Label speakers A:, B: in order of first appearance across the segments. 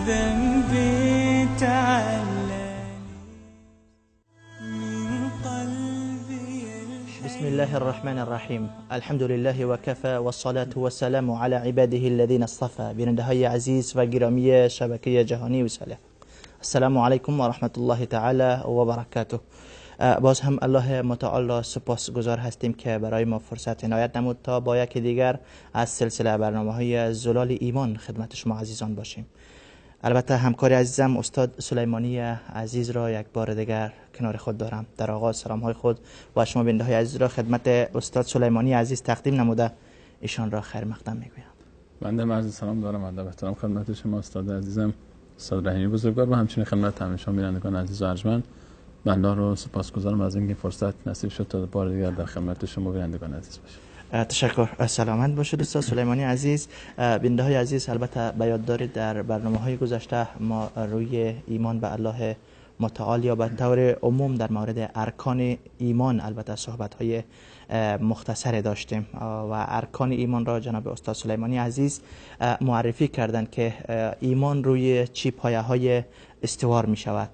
A: ذنبي تعلل من قلبي.
B: بسم الله الرحمن الرحیم. الحمد لله و کفى و الصلاة و السلام علی عباده الذین اصطفى. بیننده های عزیز و گرامی شبکه جهانی وصاله، السلام علیکم و رحمت الله تعالی و برکاته. باز هم الله متعال را سپاسگزار هستیم که برای ما فرصت عنایت نمود تا با یکی دیگر از سلسله برنامه‌های زلال ایمان خدمت شما عزیزان باشیم. البته همکار عزیزم استاد سلیمانی عزیز را یک بار دیگر کنار خود دارم. در آغاز سلام های خود و شما بیننده های عزیز را خدمت استاد سلیمانی عزیز تقدیم نموده ایشان را خیر مقدم میگویم.
C: بنده عرض سلام دارم. ادب و احترام خدمت شما استاد عزیزم، استاد رحیمی بزرگوار و همچنین خدمت همه شما بینندگان عزیز و ارجمند. بنده رو سپاسگزارم از اینکه فرصت نصیب شد تا بار دیگر در خدمت شما بینندگان عزیز باشم.
B: تشکر. سلامت باشید استاد سلیمانی عزیز. بیننده های عزیز، البته به یاد دارید در برنامه‌های گذشته ما روی ایمان به الله متعال یا به طور عموم در مورد ارکان ایمان البته صحبت‌های مختصری داشتیم و ارکان ایمان را جناب استاد سلیمانی عزیز معرفی کردند که ایمان روی چی پایه‌های استوار می شود.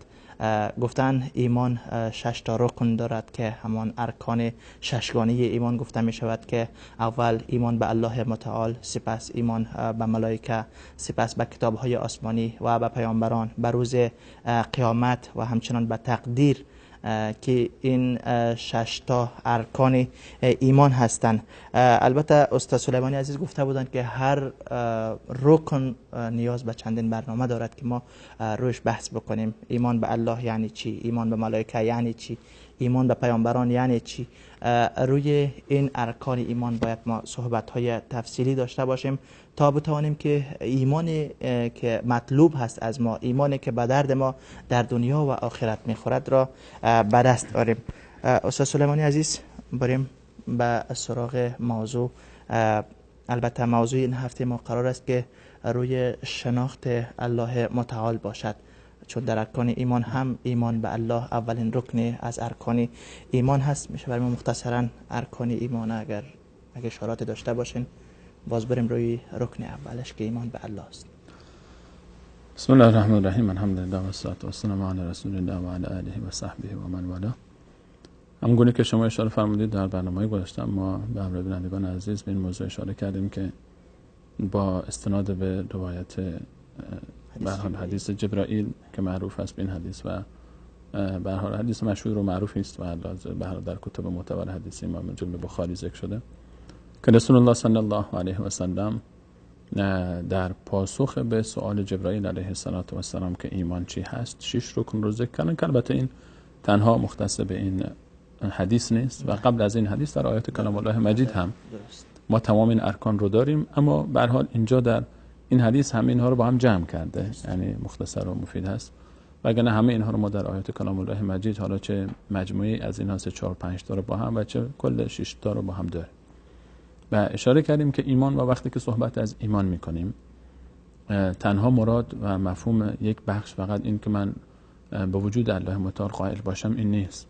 B: گفتن ایمان 6 تا رکن دارد که همان ارکان ششگانه ایمان گفته می شود که اول ایمان به الله متعال، سپس ایمان به ملائکه، سپس به کتاب‌های آسمانی و به پیامبران، به روز قیامت و همچنان به تقدیر که این 6 تا ارکان ایمان هستند. البته استاد سلیمانی عزیز گفته بودند که هر رکن نیاز به چندین برنامه دارد که ما روش بحث بکنیم. ایمان به الله یعنی چی؟ ایمان به ملائکه یعنی چی؟ ایمان به پیامبران یعنی چی؟ روی این ارکان ایمان باید ما صحبت‌های تفصیلی داشته باشیم تا بتوانیم که ایمانی که مطلوب هست از ما، ایمانی که به درد ما در دنیا و آخرت میخورد را به دست آوریم. استاد سلیمانی عزیز، بریم به سراغ موضوع. البته موضوع این هفته ما قرار است که روی شناخت الله متعال باشد، چون در ارکان ایمان هم ایمان به الله اولین رکن از ارکان ایمان هست. میشه برای ما مختصرا ارکان ایمان اگر اشارات داشته باشین باز بریم روی رکن اولش که ایمان به الله است.
C: بسم الله الرحمن الرحیم. الحمدلله و الصلاه و السلام علی رسول الله و علی آله و صحبه و من والاه. همونگونه که شما اشاره فرمودید در برنامه‌های گذشته ما به همراه بینندگان عزیز به این موضوع اشاره کردیم که با استناد به روایت به حال حدیث جبرائیل که معروف است به این حدیث و به حال حدیث مشهور و معروفی است و به حال در کتب معتبر حدیث امام جمله بخاری ذکر شده که رسول الله صلی الله علیه و سلم در پاسخ به سؤال جبرائیل علیه السلام که ایمان چی هست 6 رکن رو ذکر کردن که البته این تنها مختص به این حدیث نیست و قبل از این حدیث در آیات کلام الله مجید هم ما تمام این ارکان رو داریم، اما به هر حال اینجا در این حدیث همه اینها رو با هم جمع کرده، یعنی مختصر و مفید هست. وگرنه همه اینها رو ما در آیات کلام الله مجید حالا چه مجموعی از اینها 3 4 5 تا رو با هم و چه کل 6 تا رو با هم داریم. و اشاره کردیم که ایمان و وقتی که صحبت از ایمان میکنیم تنها مراد و مفهوم یک بخش فقط این که من به وجود الله متعال قائل باشم این نیست،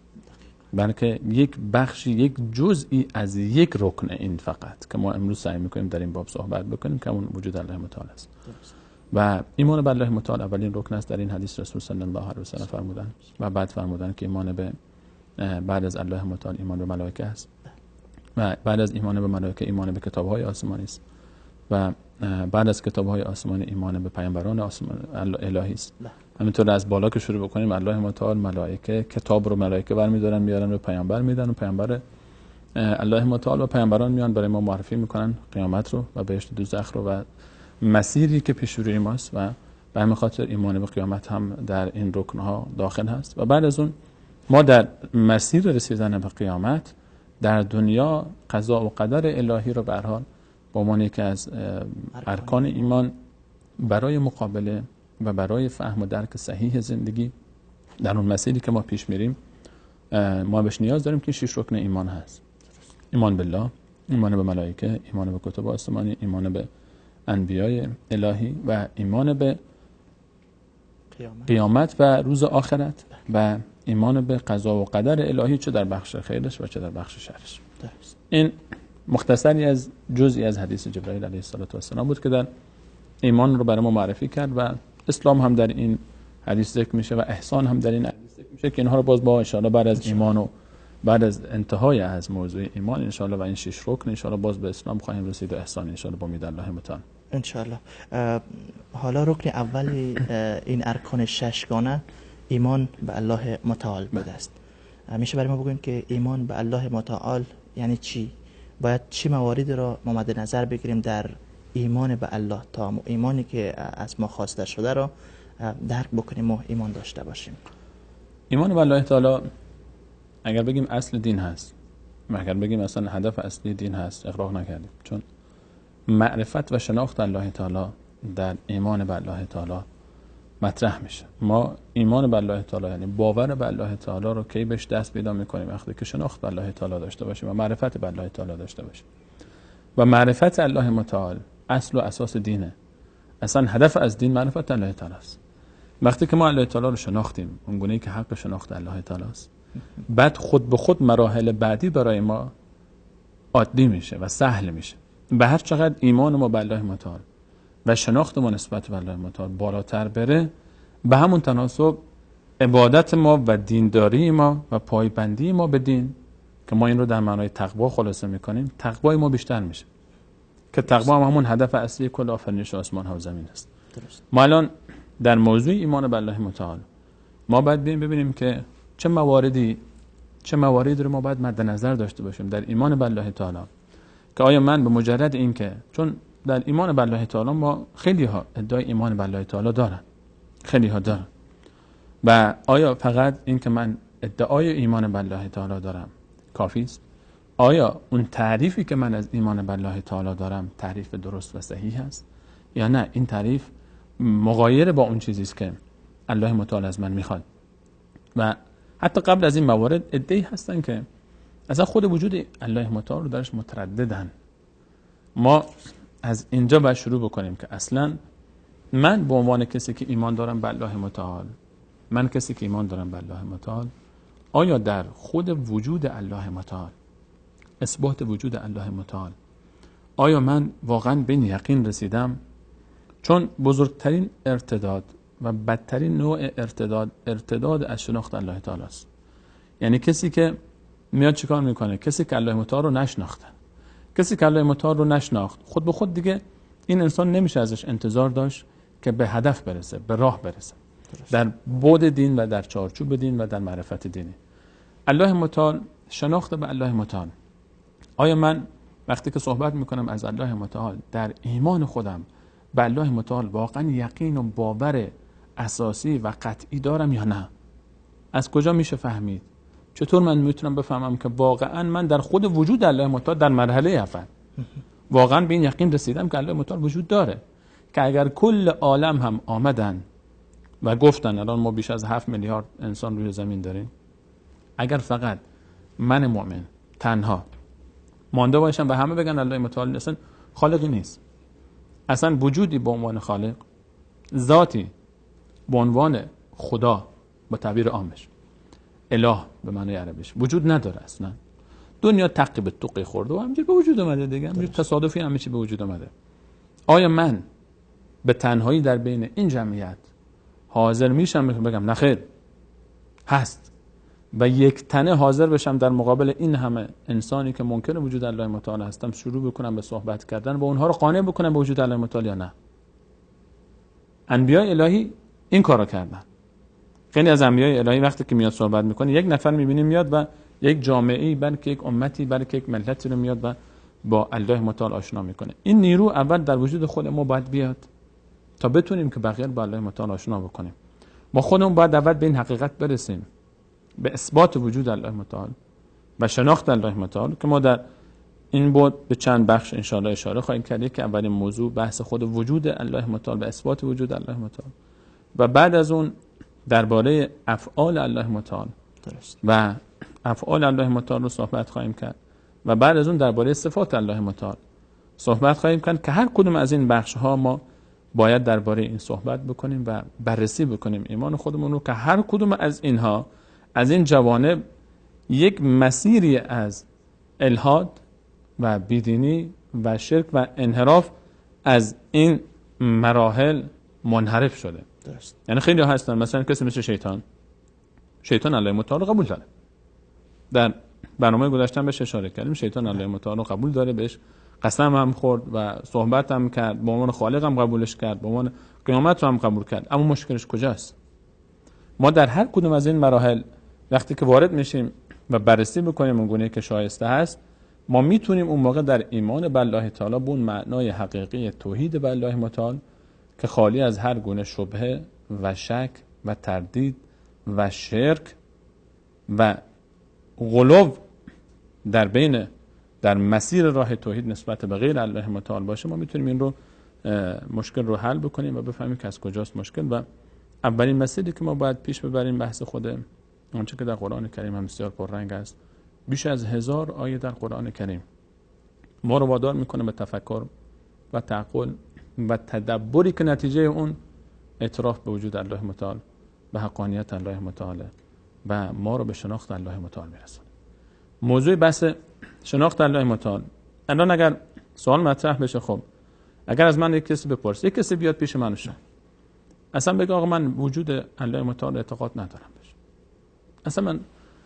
C: بلکه یک بخشی، یک جزئی از یک رکن این فقط که ما امروز سعی میکنیم در این باب صحبت بکنیم که اون وجود الله متعال است. و ایمان به الله متعال اولین رکن است. در این حدیث رسول صلی الله علیه و سلم فرمودن و بعد فرمودن که ایمان به بعد از الله متعال ایمان به ملائکه است و بعد از ایمان به ملائکه ایمان به کتاب‌های آسمانی است و بعد از کتاب‌های آسمانی ایمان به پیامبران الهی است. همینطور از بالا که شروع بکنیم الله متعال ملائکه کتاب رو ملائکه برمی‌دارن میارن به پیامبر میدن و پیامبر الله متعال و پیامبران میان برای ما معرفی میکنن قیامت رو و بهشت دوزخ رو و مسیری که پیش روی ماست و به همین خاطر ایمان به قیامت هم در این رکن‌ها داخل هست. و بعد از اون ما در مسیر رسیدن به قیامت در دنیا قضا و قدر الهی رو به هر حال به عنوان یکی از ارکان ایمان برای مقابله و برای فهم و درک صحیح زندگی در اون مسیری که ما پیش میریم ما بهش نیاز داریم که 6 رکن ایمان هست. ایمان بالله، ایمان به ملائکه، ایمان به کتب آسمانی، ایمان به انبیای الهی و ایمان به قیامت و روز آخرت و ایمان به قضا و قدر الهی چه در بخش خیرش و چه در بخش شرش. این مختصری از جزئی از حدیث جبرائیل علیه السلام بود که در ایمان رو برای ما معرفی کرد و اسلام هم در این حدیث ذکر میشه و احسان هم در این حدیث ذکر میشه که اینها رو باز با ان شاء الله بعد از ایمان و بعد از انتهای از موضوع ایمان ان شاء الله و این 6 رکن ان شاء الله باز به اسلام خواهیم رسید و احسان ان شاء الله با امید الله متعال.
B: ان شاء الله. حالا رکن اول این ارکان 6 گانه ایمان به الله متعال بوده است. میشه برای ما بگوین که ایمان به الله متعال یعنی چی؟ باید چه مواردی را ما مد نظر بگیریم در ایمان به الله تا ایمانی که از ما خواسته شده را درک بکنیم و ایمان داشته باشیم؟
C: ایمان به الله تعالی اگر بگیم اصل دین هست، اگر بگیم اصلا هدف اصلی دین هست، اغراق نکردیم، چون معرفت و شناخت الله تعالی در ایمان به الله تعالی مطرح میشه. ما ایمان به الله تعالی یعنی باور به الله تعالی رو کی بهش دست پیدا میکنیم؟ وقتی که شناخت به الله تعالی داشته باشیم و معرفت به الله تعالی داشته باشیم. و معرفت الله متعال اصل و اساس دینه. اصلا هدف از دین معرفت الله تعالی است. وقتی که ما الله تعالی رو شناختیم اونگونه‌ای که حق شناخت الله تعالی است، بعد خود به خود مراحل بعدی برای ما عادی میشه و سهل میشه. به هر چقدر ایمان ما به الله متعال و شناخت ما نسبت به الله متعال بالاتر بره، به همون تناسب عبادت ما و دینداری ما و پایبندی ما به دین که ما این رو در معنای تقوا خلاصه میکنیم، تقوای ما بیشتر میشه که تقوا هم همون هدف اصلی کل آفرینش آسمان ها و زمین است.
B: درست.
C: ما الان در موضوع ایمان به الله متعال ما باید ببینیم که چه مواردی رو ما باید مد نظر داشته باشیم در ایمان به الله تعالی، که آیا من به مجرد این که چون در ایمان به الله تعالی ما خیلی ها ادعای ایمان به الله تعالی دارن، خیلی ها دارن، و آیا فقط این که من ادعای ایمان به الله تعالی دارم کافی است؟ آیا اون تعریفی که من از ایمان به الله تعالی دارم تعریف درست و صحیح است یا نه این تعریف مغایر با اون چیزی است که الله متعال از من میخواد؟ و حتی قبل از این موارد ادعی هستن که اصلا خود وجود الله متعال رو درش مترددن. ما از اینجا باید شروع بکنیم که اصلا من به عنوان کسی که ایمان دارم به الله متعال، آیا در خود وجود الله متعال، اثبات وجود الله متعال، آیا من واقعا به این یقین رسیدم؟ چون بزرگترین ارتداد و بدترین نوع ارتداد از شناخت الله تعالی است. یعنی کسی که میاد چیکار میکنه؟ کسی که الله متعال رو نشناخته، کسی که الله متعال رو نشناخت، خود به خود دیگه این انسان نمیشه ازش انتظار داشت که به هدف برسه، به راه برسه در بعد دین و در چارچوب دین و در معرفت دینی. الله متعال، شناخت به الله متعال، آیا من وقتی که صحبت میکنم از الله متعال در ایمان خودم به الله متعال واقعا یقین و باور اساسی و قطعی دارم یا نه؟ از کجا میشه فهمید؟ چطور من میتونم بفهمم که واقعا من در خود وجود الله متعال در مرحله اول واقعا به این یقین رسیدم که الله متعال وجود داره، که اگر کل عالم هم آمدن و گفتن الان ما بیش از 7 میلیارد انسان روی زمین داریم، اگر فقط من مؤمن تنها مانده باشم و همه بگن الله متعال اصلا خالقی نیست، اصلا وجودی به عنوان خالق، ذاتی به عنوان خدا با تعبیر عامش، اله به معنی عربیش وجود نداره، اصلا دنیا تقی به توقی خورده و همینجور به وجود اومده دیگه، همینجور تصادفی همه چی به وجود اومده. آیا من به تنهایی در بین این جمعیت حاضر میشم بگم نخیر هست و یک تنه حاضر بشم در مقابل این همه انسانی که ممکنه وجود الله متعال هستم شروع بکنم به صحبت کردن و اونها رو قانع بکنم به وجود الله متعال یا نه؟ انبیاء الهی این کارو کردن. خیلی از انبیاء الهی وقتی که میاد صحبت میکنه یک نفر میبینیم میاد و یک جامعه‌ای بلکه یک امتی بلکه یک ملتی رو میاد و با الله متعال آشنا میکنه. این نیرو اول در وجود خود ما باید بیاد تا بتونیم که بقیه با الله متعال آشنا بکنیم. ما خودمون باید اول به این حقیقت برسیم، به اثبات وجود الله متعال و شناخت الله متعال، که ما در این بود به چند بخش ان شاء الله اشاره خواهیم کرد. که اولین موضوع بحث خود وجود الله متعال و اثبات وجود الله متعال، و بعد از اون درباره افعال الله متعال و افعال الله متعال رو صحبت خواهیم کرد، و بعد از اون درباره صفات الله متعال صحبت خواهیم کرد که هر کدوم از این بخش ها ما باید درباره این صحبت بکنیم و بررسی بکنیم ایمان خودمون رو، که هر کدوم از اینها از این جوانب یک مسیری از الحاد و بیدینی و شرک و انحراف از این مراحل منحرف شده.
B: درست.
C: یعنی خیلی هستن مثلا کسی مثل شیطان الله متعال قبول داره. در برنامه گذاشتم بهش اشاره کردیم. شیطان الله متعال قبول داره، بهش قسم هم خورد و صحبت هم کرد، به عنوان خالق هم قبولش کرد، به عنوان قیامت رو هم قبول کرد. اما مشکلش کجاست؟ ما در هر کدوم از این مراحل وقتی که وارد میشیم و بررسی بکنیم اون گونه که شایسته هست، ما میتونیم اون موقع در ایمان به الله تعالی به اون معنای حقیقی توحید به الله متعال که خالی از هر گونه شبهه و شک و تردید و شرک و غلو در مسیر راه توحید نسبت به غیر الله متعال باشه، ما میتونیم این رو مشکل رو حل بکنیم و بفهمیم که از کجاست مشکل. و اولین مسئله که ما باید پیش ببریم بحث خود اونچه که در قرآن کریم هم بسیار پررنگ است. بیش از 1000 آیه در قرآن کریم ما رو وادار میکنه به تفکر و تعقل و تدبری که نتیجه اون اعتراف به وجود الله متعال، به حقانیت الله متعال و ما رو به شناخت الله متعال میرسونه. موضوع بحث شناخت الله متعال، الان اگر سوال مطرح بشه، خب اگر از من یک کسی بپرسه، یک کسی بیاد پیش من اصلا بگه آقا من وجود الله متعال اعتقاد ندارم بشه، اصلا من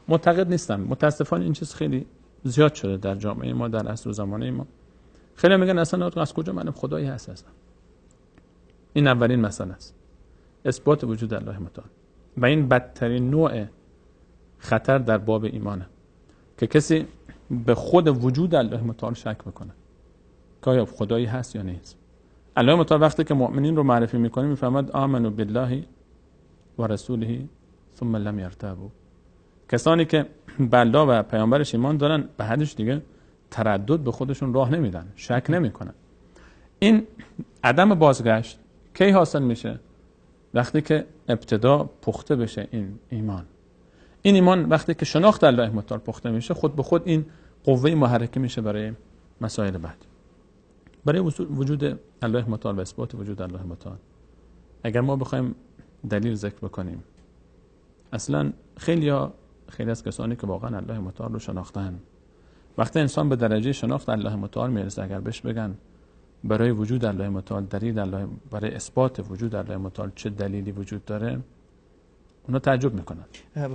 C: معتقد نیستم. متاسفانه این چیز خیلی زیاد شده در جامعه ما، در عصر و زمانه ما. خیلی میگن اصلا از کجا من خدایی هست اصلا. این اولین مسئله است، اثبات وجود الله متعال. و این بدترین نوع خطر در باب ایمانه که کسی به خود وجود الله متعال شک بکنه که آیا خدایی هست یا نیست. الله متعال وقتی که مؤمنین رو معرفی میکنه میفهمد آمنوا بالله و رسوله ثم لم يرتابوا. کسانی که به الله و پیامبرش ایمان دارن به حدش دیگه تردد به خودشون راه نمیدن، شک نمیکنن. این عدم بازگشت کی حاصل میشه؟ وقتی که ابتدا پخته بشه این ایمان وقتی که شناخت الله متعال پخته میشه، خود به خود این قوه محرکه میشه برای مسائل بعد. برای وجود الله متعال و اثبات وجود الله متعال اگر ما بخوایم دلیل ذکر بکنیم، اصلا خیلی از کسانی که واقعا الله متعال رو شناختن، وقتی انسان به درجه شناخت الله متعال میرسه، اگر بهش بگن برای وجود الله متعال برای اثبات وجود الله متعال چه دلیلی وجود داره، اونا تعجب میکنن.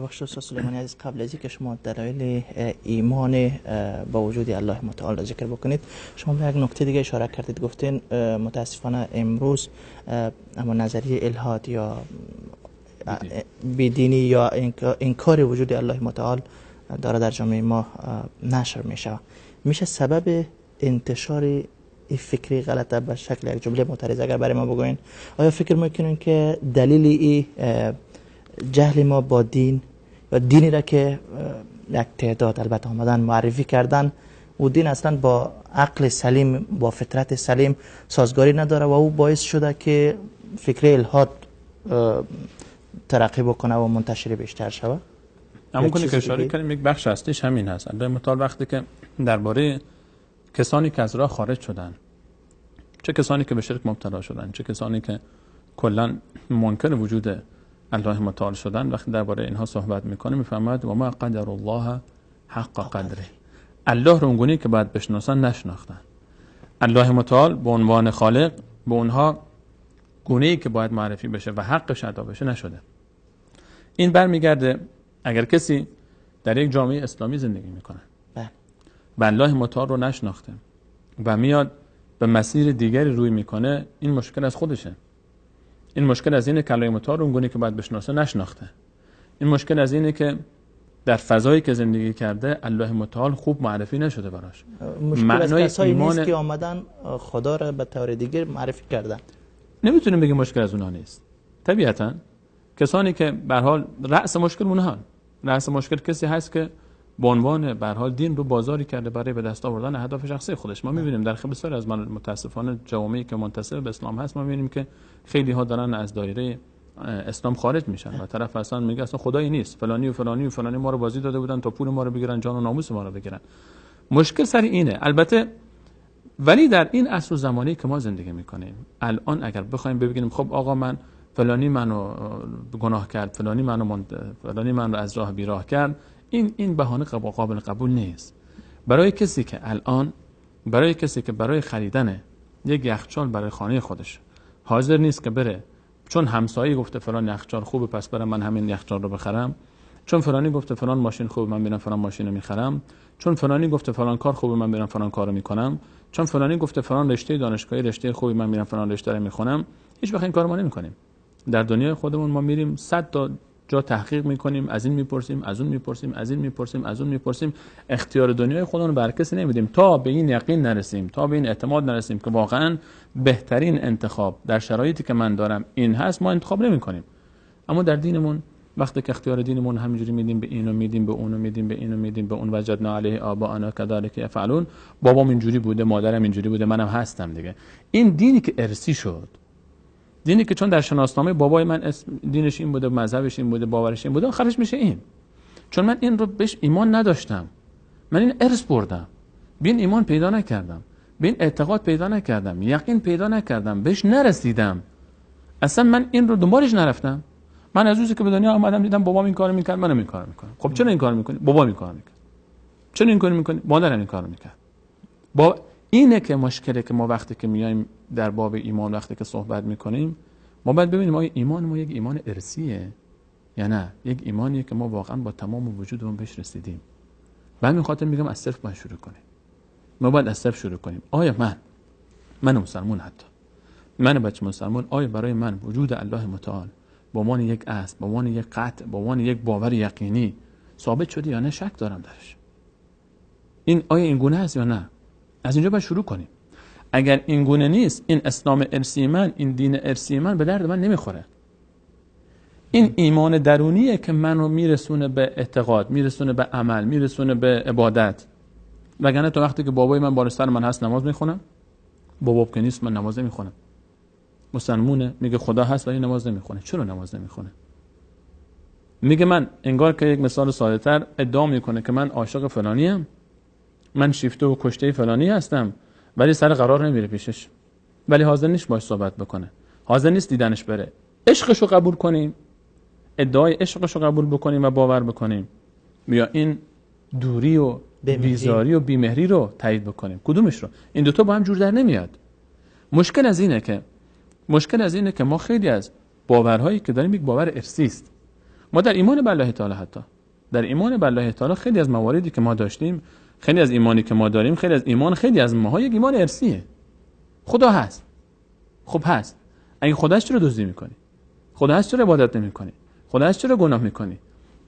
B: بخش استاد سلیمانی عزیز، قبل از اینکه شما دلایل ایمان با وجود الله متعال را ذکر بکنید، شما به یک نکته دیگه اشاره کردید، گفتین متاسفانه امروز اما نظریه الحاد یا بیدینی یا انکار وجود الله متعال داره در جامعه ما نشر میشه سبب انتشار این فکری غلطه به شکل یک جمله معترض اگر برای ما بگوین، آیا فکر میکنین که دلیل این جهل ما با دین و دینی را که یک تعداد البته آمدن معرفی کردن و دین اصلا با عقل سلیم با فطرت سلیم سازگاری نداره و او باعث شده که فکر الحاد ترقی بکنه و منتشر بیشتر شود؟
C: همون کنی که اشاره کردیم یک بخش هستش همین هست. الله متعال وقتی که درباره کسانی که از راه خارج شدن، چه کسانی که به شرک مبتلا شدن، چه کسانی که کلا منکر وجود الله متعال شدن، وقتی درباره اینها صحبت میکنه میفهمد و ما قدر الله حق قدره، الله رو اونگونی که باید بشناسن نشناختن. الله متعال به عنوان خالق به اونها گونه‌ای که باید معرفی بشه و حقش ادا بشه نشده. این برمیگرده اگر کسی در یک جامعه اسلامی زندگی میکنه و الله متعال رو نشناخته و میاد به مسیر دیگری روی میکنه، این مشکل از خودشه. این مشکل از اینه که الله متعال رو اونگونه که باید بشناسه نشناخته. این مشکل از اینه که در فضایی که زندگی کرده الله متعال خوب معرفی نشده براش.
B: مشکل از کسایی نیست که آمدن خدا را به طور دیگر معرفی کردن.
C: نمیتونیم بگیم مشکل از اونها نیست. طبیعتا کسانی که به هر حال رأس مشکل اونها، رأس مشکل کسی هست که به عنوان به هر حال دین رو بازاری کرده برای به دست آوردن اهداف شخصی خودش. ما می‌بینیم در خیلی بسیاری از متاسفانه جوامعی که منتسب به اسلام هست، ما می‌بینیم که خیلی ها دارن از دایره اسلام خارج میشن و طرف اصلا میگه اصلا خدایی نیست، فلانی و فلانی و فلانی ما رو بازی داده بودن تا پول ما رو بگیرن، جان و ناموس ما رو بگیرن. مشکل سر اینه. البته ولی در این عصر و زمانی که ما زندگی میکنیم الان اگر بخوایم ببینیم خب آقا من فلانی منو گناه کرد، فلانی منو از راه بیراه کرد، این بهانه قابل قبول نیست. برای کسی که برای خریدن یک یخچال برای خانه خودش حاضر نیست که بره چون همسایه گفته فلان یخچال خوبه پس برم من همین یخچال رو بخرم، چون فلانی گفته فلان ماشین خوبه من میرم فلان ماشین رو میخرم، چون فلانی گفته فلان کار خوبه من میرم فلان کارو میکنم، چون فلانی گفته فلان رشته دانشگاهی رشته خوبی من میرم فلان رشته رو میخونم. هیچ وقت این کارو ما نمیکنیم. در دنیای خودمون ما میریم 100 تا جا تحقیق میکنیم، از این میپرسیم، از اون میپرسیم، از این میپرسیم، از اون میپرسیم. اختیار دنیای خودمون رو بر کسی نمیدیم تا به این یقین نرسیم، تا به این اعتماد نرسیم که واقعا بهترین انتخاب در شرایطی که من دارم این هست، ما انتخاب نمیکنیم. اما در دینمون وقتی که اختیار دینمون همینجوری میدیم، به اینو میدیم، به اونو میدیم، به اینو میدیم، به اون وجدنا علیه آباءنا کذالک یفعلون، بابام اینجوری بوده، مادرم اینجوری بوده، منم هستم دیگه. این دینی که ارثی شد، دینی که چون در شناسنامه بابای من دینش این بوده، مذهبش این بوده، باورش این بوده، آخرش میشه این. چون من این رو بهش ایمان نداشتم، من این ارث بردم، به این ایمان پیدا نکردم، به این اعتقاد پیدا نکردم، یقین پیدا نکردم، بهش نرسیدم، اصلا من این رو دنبالش نرفتم. من از روزی که به دنیا آمدم دیدم بابام این کارو میکرد، منم این کارو میکنم. خب چرا این کارو میکنی؟ بابام این کارو میکرد. چرا این کارو میکنی؟ مادرم این کارو میکرد. با اینه که مشکلی که ما وقتی که میایم در باب ایمان وقتی که صحبت میکنیم، ما باید ببینیم آیا ایمان ما یک ایمان ارثیه یا نه، یک ایمانیه که ما واقعا با تمام وجودمون بهش رسیدیم. به همین خاطر میگم از صفر باید شروع کنیم. ما باید از صفر شروع کنیم. آیا من مسلمان، حتی من بچه مسلمان، آیا برای من وجود الله متعال به عنوان یک اصل، به عنوان یک قطع، به عنوان یک باور یقینی ثابت شده یا نه؟ شک دارم درش. آیا این گونه است یا نه؟ از اینجا باید شروع کنیم. اگر این گونه نیست، این اسلام ارثی من، این دین ارثی من به درد من نمیخوره. این ایمان درونیه که منو میرسونه به اعتقاد، میرسونه به عمل، میرسونه به عبادت. وگرنه تو وقتی که بابای من بالا سر من هست نماز میخونم، بابام که نیست من نماز نمیخونم. مسلمونه میگه خدا هست ولی نماز نمیخونه. چرا نماز نمیخونه؟ میگه من، انگار که یک مثال ساده تر ادعا میکنه که من عاشق فلانیم، من شیفته و کشته فلانی هستم، ولی سر قرار نمیره پیشش، ولی حاضر نیست باش صحبت بکنه، حاضر نیست دیدنش بره. عشقشو قبول کنیم، ادعای عشقشو قبول بکنیم و باور بکنیم، یا این دوری و بیزاری و بیمهری رو تایید بکنیم؟ کدومش رو؟ این دوتا با هم جور در نمیاد. مشکل از اینه که ما خیلی از باورهایی که داریم یک باور ارثی است. ما در ایمان به الله تعالی، حتی در ایمان به الله تعالی، خیلی از مواردی که ما داشتیم، خیلی از ایمانی که ما داریم، خیلی از ماها یک ایمان ارثیه. خدا هست. خب هست. اگه خدا هست چرا دزدی میکنی؟ خدا هست چرا عبادت نمیکنی؟ خدا هست چرا گناه میکنی؟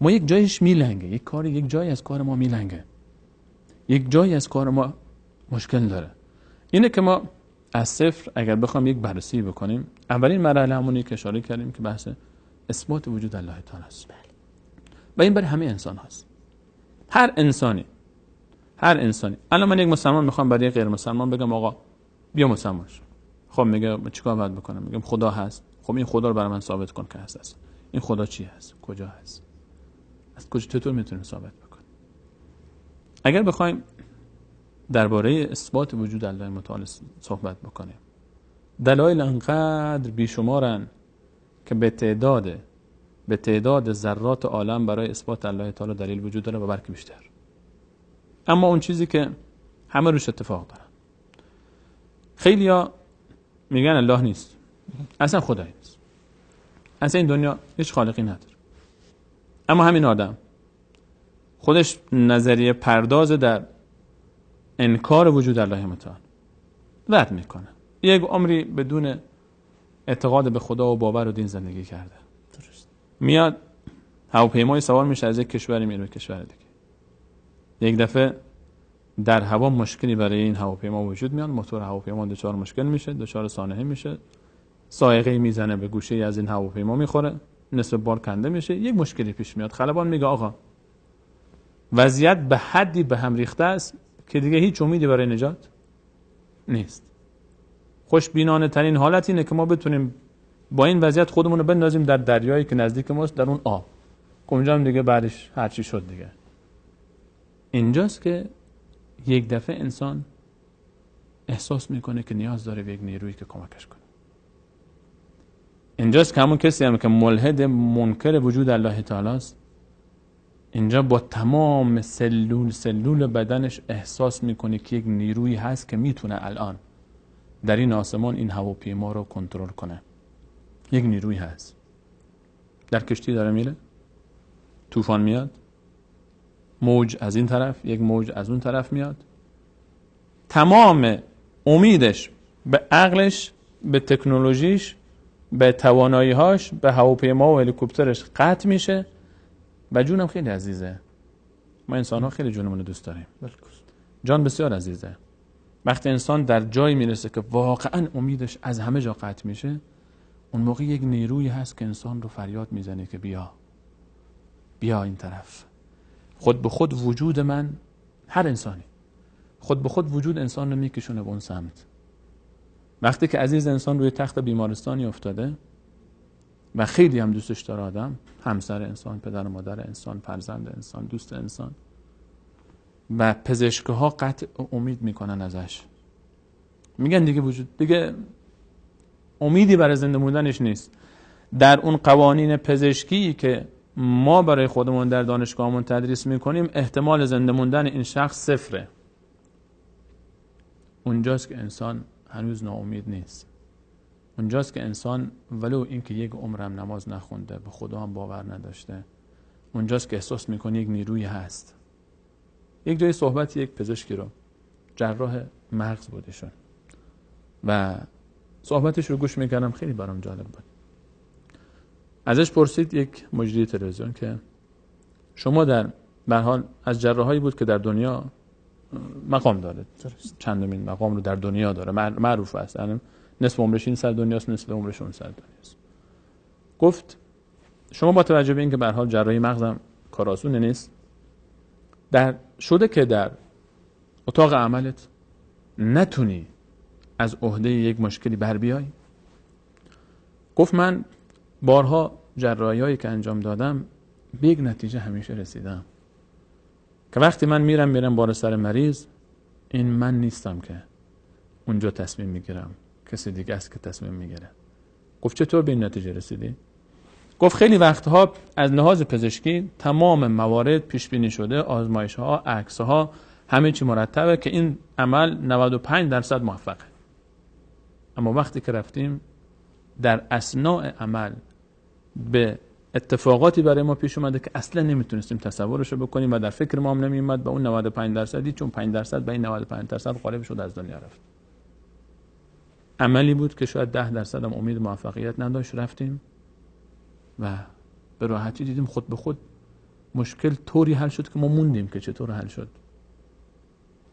C: ما یک جایش میلنگه، یک جایی از کار ما میلنگه، یک جایی از کار ما مشکل داره. اینه که ما از صفر اگر بخوام یک بررسی بکنیم، اولین مرحله همونی که اشاره کردیم که بحث اثبات وجود الله تعالی است. و این برای همه انسان هست. هر انسانی. الان من یک مسلمان میخوام برای غیر مسلمان بگم آقا بیا مسلمان شو. خب میگه چیکار باید بکنم؟ میگم خدا هست. خب این خدا رو برای من ثابت کن که هست. این خدا چی هست؟ کجا هست؟ از کجا چطور میتونیم ثابت بکنیم؟ اگر بخوایم درباره اثبات وجود الله متعال صحبت بکنیم، دلایل انقدر بیشمارن که به تعداد ذرات عالم برای اثبات الله تعالی دلیل وجود داره و بلکه بیشتر. اما اون چیزی که همه روش اتفاق دارن، خیلیا میگن الله نیست، اصلا خدایی نیست، اصلا این دنیا هیچ خالقی نداره. اما همین آدم خودش نظریه پرداز در انکار وجود الله متعال رد میکنه. یک عمری بدون اعتقاد به خدا و باور و دین زندگی کرده. درست. میاد هواپیمای سوار میشه، از یک کشوری میره به کشور دیگه. یک دفعه در هوا مشکلی برای این هواپیما وجود میاد، موتور هواپیما دچار مشکل میشه، دچار سانحه میشه، صاعقه میزنه به گوشه از این هواپیما میخوره، نصف بار کنده میشه، یک مشکلی پیش میاد. خلبان میگه آقا وضعیت به حدی به هم ریخته است که دیگه هیچ امیدی برای نجات نیست. خوشبینانه ترین حالت اینه که ما بتونیم با این وضعیت خودمون رو بندازیم در دریایی که نزدیک ماست، در اون آب. اونجا هم دیگه بعدش هر چی شد دیگه. اینجاست که یک دفعه انسان احساس میکنه که نیاز داره به یک نیرویی که کمکش کنه. اینجاست که همون کسی هم که ملحد منکر وجود الله تعالی است، اینجا با تمام سلول بدنش احساس میکنه که یک نیرویی هست که میتونه الان در این آسمان این هواپیما رو کنترل کنه. یک نیروی هست. در کشتی داره میره، طوفان میاد، موج از این طرف، یک موج از اون طرف میاد، تمام امیدش به عقلش، به تکنولوژیش، به توانایی‌هاش، به هواپیما و هلیکوپترش قطع میشه و جونم خیلی عزیزه. ما انسان‌ها خیلی جونمون رو دوست داریم. جان بسیار عزیزه. وقتی انسان در جایی میرسه که واقعا امیدش از همه جا قطع میشه، اون موقع یک نیرویی هست که انسان رو فریاد میزنه که بیا این طرف. خود به خود وجود من، هر انسانی خود به خود وجود انسان رو میکشونه به اون سمت. وقتی که عزیز انسان روی تخت بیمارستانی افتاده و خیلی هم دوستش داره آدم، همسر انسان، پدر و مادر انسان، فرزند انسان، دوست انسان، و پزشک‌ها قطع امید میکنن ازش، میگن دیگه وجود، دیگه امیدی برای زنده موندنش نیست. در اون قوانین پزشکی که ما برای خودمون در دانشگاهمون تدریس میکنیم، احتمال زنده موندن این شخص صفره. اونجاست که انسان هنوز ناامید نیست. اونجاست که انسان ولو اینکه یک عمرم نماز نخونده، به خدا هم باور نداشته، اونجاست که احساس میکنه یک نیروی هست. یک جای صحبت یک پزشکی رو، جراح مغز بودشون، و صحبتش رو گوش میکردم، خیلی برام جالب بود. ازش پرسید یک مجری تلویزیون که شما در حال از جراحایی بود که در دنیا مقام داره، چندمین مقام رو در دنیا داره، معروف است، یعنی نصف عمرش این سر دنیاست، نصف عمرش اون سر دنیاست. گفت شما با توجه به اینکه به هر حال جراحی مغزم کار آسون نیست، شده که در اتاق عملت نتونی از عهده یک مشکلی بر بیای؟ گفت من بارها جراحی‌هایی که انجام دادم به یک نتیجه همیشه رسیدم که وقتی من میرم بالا سر مریض، این من نیستم که اونجا تصمیم میگیرم، کسی دیگه است که تصمیم میگیره. گفت چطور به این نتیجه رسیدی؟ گفت خیلی وقتها از لحاظ پزشکی تمام موارد پیش بینی شده، آزمایش‌ها، عکس‌ها، همه چی مرتبه که این عمل 95% موفقه. اما وقتی که رفتیم در اثناء عمل به اتفاقاتی برای ما پیش اومده که اصلا نمیتونستیم تصورش بکنیم و در فکر ما هم نمیومد. به اون 95%، چون 5% به این 95% غالب شد، از دنیا رفت. عملی بود که شاید 10% هم امید موفقیت نداشت، رفتیم و به راحتی دیدیم خود به خود مشکل طوری حل شد که ما موندیم که چطور حل شد.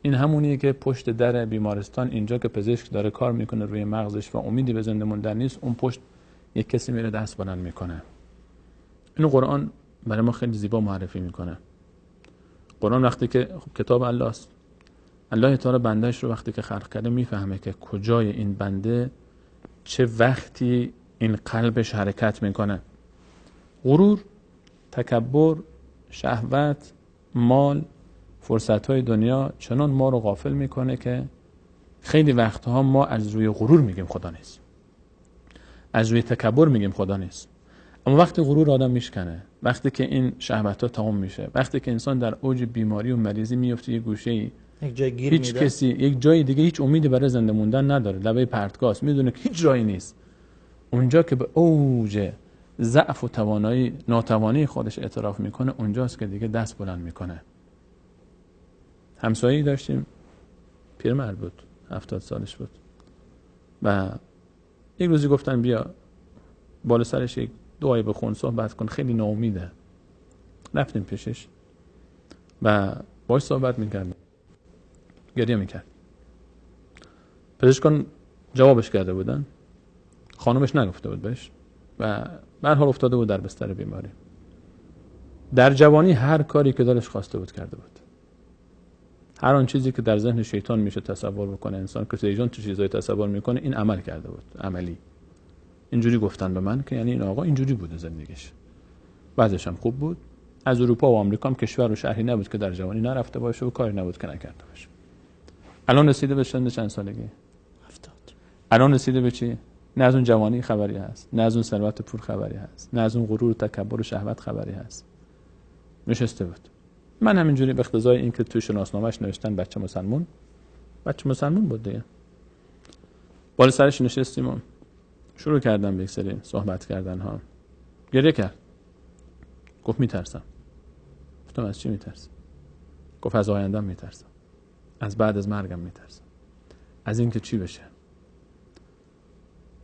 C: این همونیه که پشت در بیمارستان، اینجا که پزشک داره کار میکنه روی مغزش و امیدی به زنده موندن نیست، اون پشت یک کسی میره دست بلند میکنه. اینو قرآن برای ما خیلی زیبا معرفی میکنه. قرآن وقتی که کتاب الله است، الله تعالی بندهش رو وقتی که خلق کرده میفهمه که کجای این بنده چه وقتی این قلبش حرکت میکنه. غرور، تکبر، شهوت، مال، فرصت‌های دنیا چنان ما رو غافل میکنه که خیلی وقتها ما از روی غرور میگیم خدا نیست، از روی تکبر میگیم خدا نیست. اما وقتی غرور آدم میشکنه، وقتی که این شهوت‌ها تمام میشه، وقتی که انسان در اوج بیماری و مریضی میفته یه گوشه‌ای،
B: یک جای گیر
C: هیچ
B: میره،
C: کسی یک جای دیگه هیچ امیدی برای زنده موندن نداره، لبه پرتگاست، میدونه که هیچ جایی نیست، اونجا که به اوج ضعف و ناتوانی خودش اعتراف میکنه، اونجاست که دیگه دست بلند میکنه. همسایه‌ای داشتیم، پیرمرد بود، 70 سالش بود، و یک روزی گفتن بیا بالا سرش یک دعای بخون، صحبت کن، خیلی ناامیده. رفتیم پیشش و باهاش صحبت میکردیم، گریه میکرد. پزشکان جوابش کرده بودن، خانمش نگفته بود بهش، و به هر حال افتاده بود در بستر بیماری. در جوانی هر کاری که دلش خواسته بود کرده بود. هر آن چیزی که در ذهن شیطان میشه تصور بکنه انسان، که شیطان تو چیزای تصور میکنه، این عمل کرده بود، عملی. اینجوری گفتن به من که یعنی این آقا اینجوری بوده زندگیش. بعضش هم خوب بود. از اروپا و آمریکا هم کشور و شهری نبود که در جوانی نرفته باشه و کاری نبود که نکرده باشه. الان رسیده به سن چند سالگی؟
B: 70.
C: الان رسیده به چی؟ نه از اون جوانی خبری هست، نه از اون ثروت پول خبری هست، نه از اون غرور و تکبر و شهوت خبری هست. نشسته بود. من همینجوری به اقتضای اینکه تو شناسنامه‌اش نوشتن بچه مسلمان بود دیگه. بالا سرش نشستیم و شروع کردم به یک سری صحبت کردن ها. گریه کرد، گفت میترسم. گفتم از چی میترسم؟ گفت از آیندم میترسم، از بعد از مرگم میترسم، از این که چی بشه.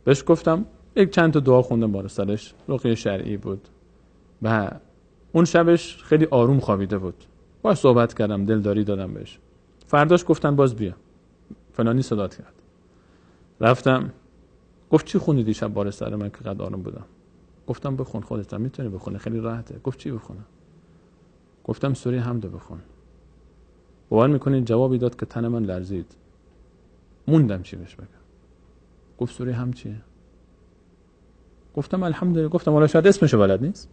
C: بهش گفتم یک چند تا دعا خوندم بالا سرش، رقیه شرعی بود و اون شبش خیلی آروم خوابیده بود. باهاش صحبت کردم، دلداری دادم بهش. فرداش گفتن باز بیا، فلانی صدات کرد. رفتم، گفت چی خوندی دیشب بالا سر من که قد آروم بودم؟ گفتم بخون، خودت هم میتونی بخونی، خیلی راحته. گفت چی بخونم؟ گفتم سوره حمد بخون. باور میکنید جوابی داد که تن من لرزید. موندم چی بهش بگم. گفت سوره حمد چیه؟ گفتم الحمدلله. گفتم والا شاید اسمشو بلد نیست.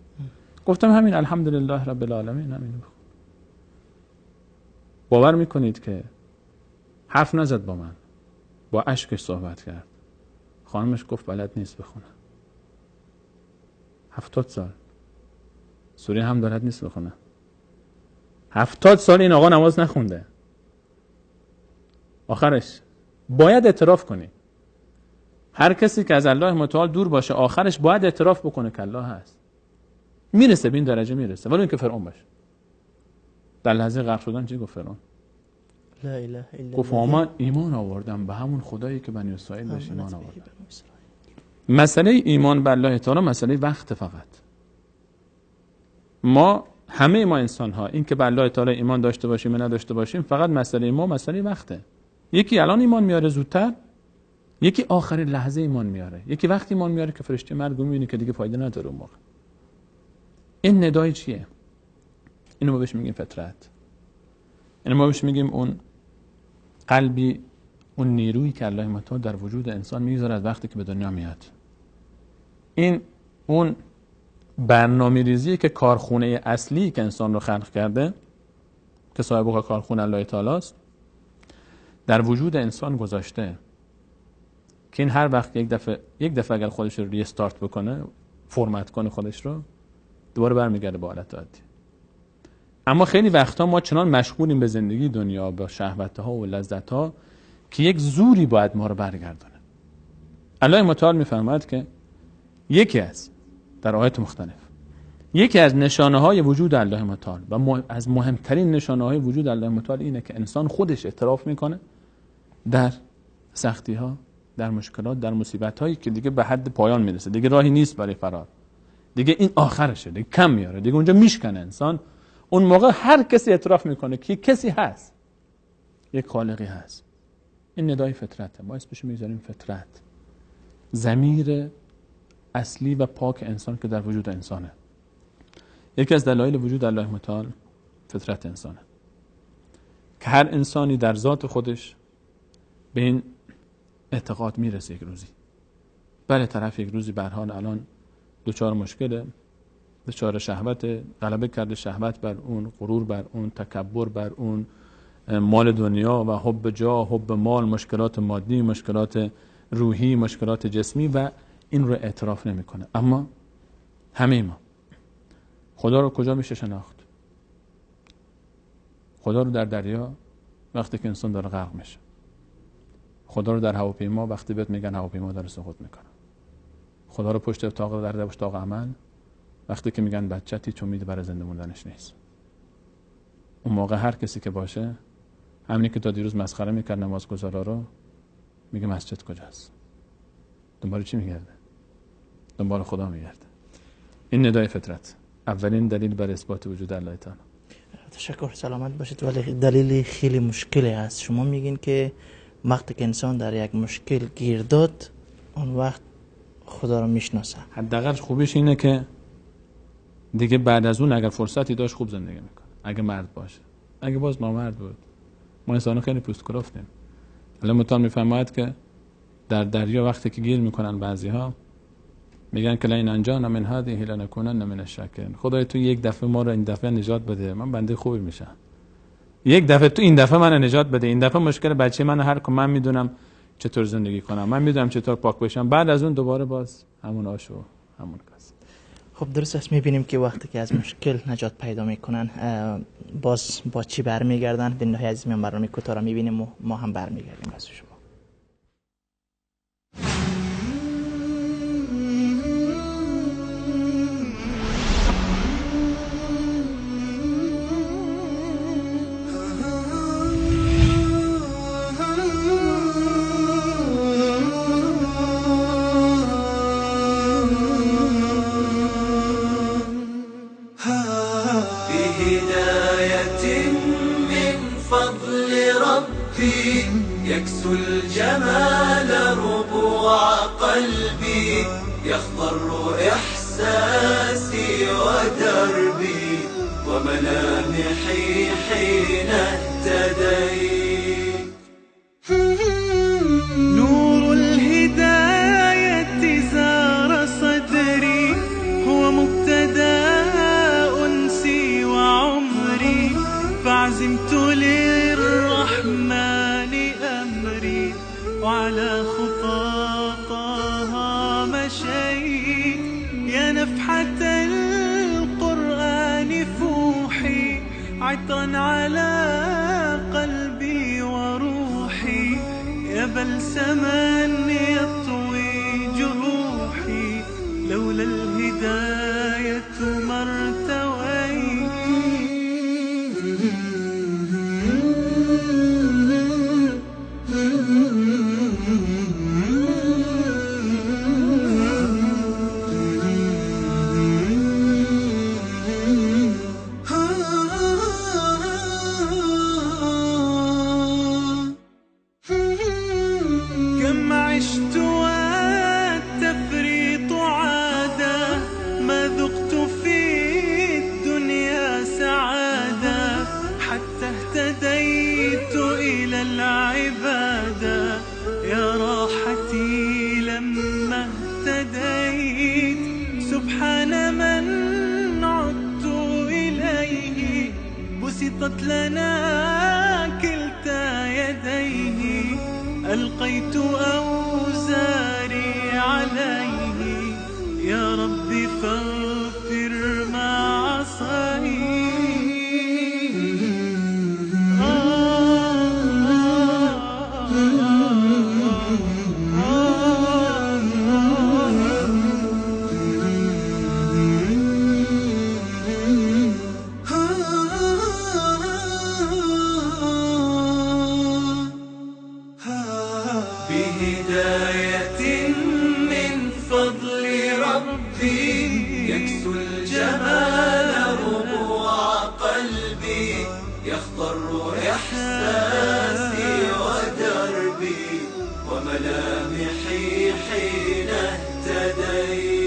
C: گفتم همین الحمدلله رب العالمین، همین بخون. باور میکنید که حرف نزد با من، با اشکش صحبت کرد. خانمش گفت بلد نیست بخونه. 70 سال سوره هم بلد نیست بخونه. 70 سال این آقا نماز نخونده. آخرش باید اعتراف کنی. هر کسی که از الله متعال دور باشه آخرش باید اعتراف بکنه که الله هست. میرسه به این درجه، میرسه. ولی اینکه فرعون باشه. در لحظه غرق شدن چی گفت فرعون؟
B: لا اله الا
C: گفت
B: الله.
C: من ایمان آوردم به همون خدایی که بنی اسرائیل بهش ایمان آوردن. مسئله ایمان به الله تعالی مسئله وقت فقط. ما همه ما انسان ها این که به الله تعالی ایمان داشته باشیم یا نداشته باشیم فقط مسئله ما مسئله وقته. یکی الان ایمان میاره زودتر، یکی آخرین لحظه ایمان میاره، یکی وقتی ایمان میاره که فرشته مرگ میبینه که دیگه فایده نداره اون موقع. این ندای چیه؟ اینو ما بهش میگیم فطرت. اینو ما بهش میگیم اون قلبی، اون نیرویی که الله متعال در وجود انسان میذاره از وقتی که به دنیا میاد. این اون برنامه‌ریزی که کارخونه اصلی که انسان رو خلق کرده، که صاحب کارخونه الله تعالی است، در وجود انسان گذاشته که این هر وقت یک دفعه اگر خودش رو ریستارت بکنه، فرمت کنه خودش رو، دوباره برمیگرده به حالت عادی. اما خیلی وقتا ما چنان مشغولیم به زندگی دنیا، با شهوت‌ها و لذت‌ها که یک زوری باید ما رو برگردونه. الله متعال می‌فرماید که یکی از در آیات مختلف یکی از نشانه‌های وجود الله متعال و از مهمترین نشانه‌های وجود الله متعال اینه که انسان خودش اعتراف میکنه در سختی‌ها، در مشکلات، در مصیبت‌هایی که دیگه به حد پایان میرسه، دیگه راهی نیست برای فرار، دیگه این آخرشه، دیگه کم میاره، دیگه اونجا میشکنه انسان. اون موقع هر کسی اعتراف میکنه که کسی هست، یک خالقی هست. این ندای فطرته. ما اسمش میذاریم فطرت، ضمیر اصلی و پاک انسان که در وجود انسانه. یکی از دلایل وجود الله متعال فطرت انسانه که هر انسانی در ذات خودش به این اعتقاد میرسه یک روزی، بله طرف یک روزی به هر حال الان دچار مشکله، دچار شهوت، غلبه کرده شهوت بر اون، غرور بر اون، تکبر بر اون، مال دنیا و حب جاه، حب مال، مشکلات مادی، مشکلات روحی، مشکلات جسمی و این رو اعتراف نمیکنه. اما همه ما خدا رو کجا میشه شناخت؟ خدا رو در دریا وقتی که انسان داره غرق میشه، خدا رو در هواپیما وقتی بهت میگن هواپیما داره سقوط میکنه، خدا رو پشت اتاق در اتاق عمل وقتی که میگن بچه‌ت هیچ امیدی برای زنده موندنش نیست. اون موقع هر کسی که باشه، همینی که تا دیروز مسخره میکرد نمازگزارا رو، میگه مسجد کجاست؟ دنبال چی میگرده؟ دنبال خدا میگرده. این ندای فطرت، اولین دلیل بر اثبات وجود الله تعالی.
B: تشکر، سلامت باشید. ولی دلیل خیلی مشکلی هست. شما میگین که وقتی که انسان در یک مشکل گیر داد، اون وقت خدا رو میشناسه.
C: حداقل خوبیش اینه که دیگه بعد از اون اگر فرصتی داشت خوب زندگی میکنه، اگه مرد باشه. اگه باز نامرد بود، ما انسان خیلی پوست کلفتیم. الله متعال میفرماید که در دریا وقتی که گیر میکنن بعضیها میگن که لئن انجانا من هذه لنکونن من الشاکرین. خدای تو یک دفعه ما رو این دفعه نجات بده، من بنده خوبی میشم. یک دفعه تو این دفعه من نجات بده، این دفعه مشکل بچه من حل کن، من میدونم چطور زندگی کنم، من میدونم چطور پاک بشم. بعد از اون دوباره باز همون آشو، همون کس.
B: خب درست است. میبینیم که وقتی که از مشکل نجات پیدا میکنن، باز با چی برمیگردن؟ بنده عزیز من برنامه کوتاه را میبینیم و ما هم برمیگردیم از شما.
A: قلبي يخضر إحساسي ودربي وملامحي حين اهتديت. نور الهداية زار صدري هو مبتدأ أنسي وعمري فعزمت للرحمن أمري وعلى خطاطها مشيت. يا نفحة القرآن فوحي عطرا على قلبي وروحي يا بلسما يطوي جروحي لولا الهداية ما ارتويت. كم عشت والتفريط عادة ما ذقت في الدنيا سعادة حتى اهتديت إلى العبادة يا راحتي لما اهتديت. سبحان من عدت إليه بسطت لنا كلتا يديه ألقيت أوزاري عليه يا ربي فاغفر ما عصيت. بهداية من فضل ربي يكسو الجمال ربوع قلبي يخضر إحساسي ودربي وملامحي حين اهتديت.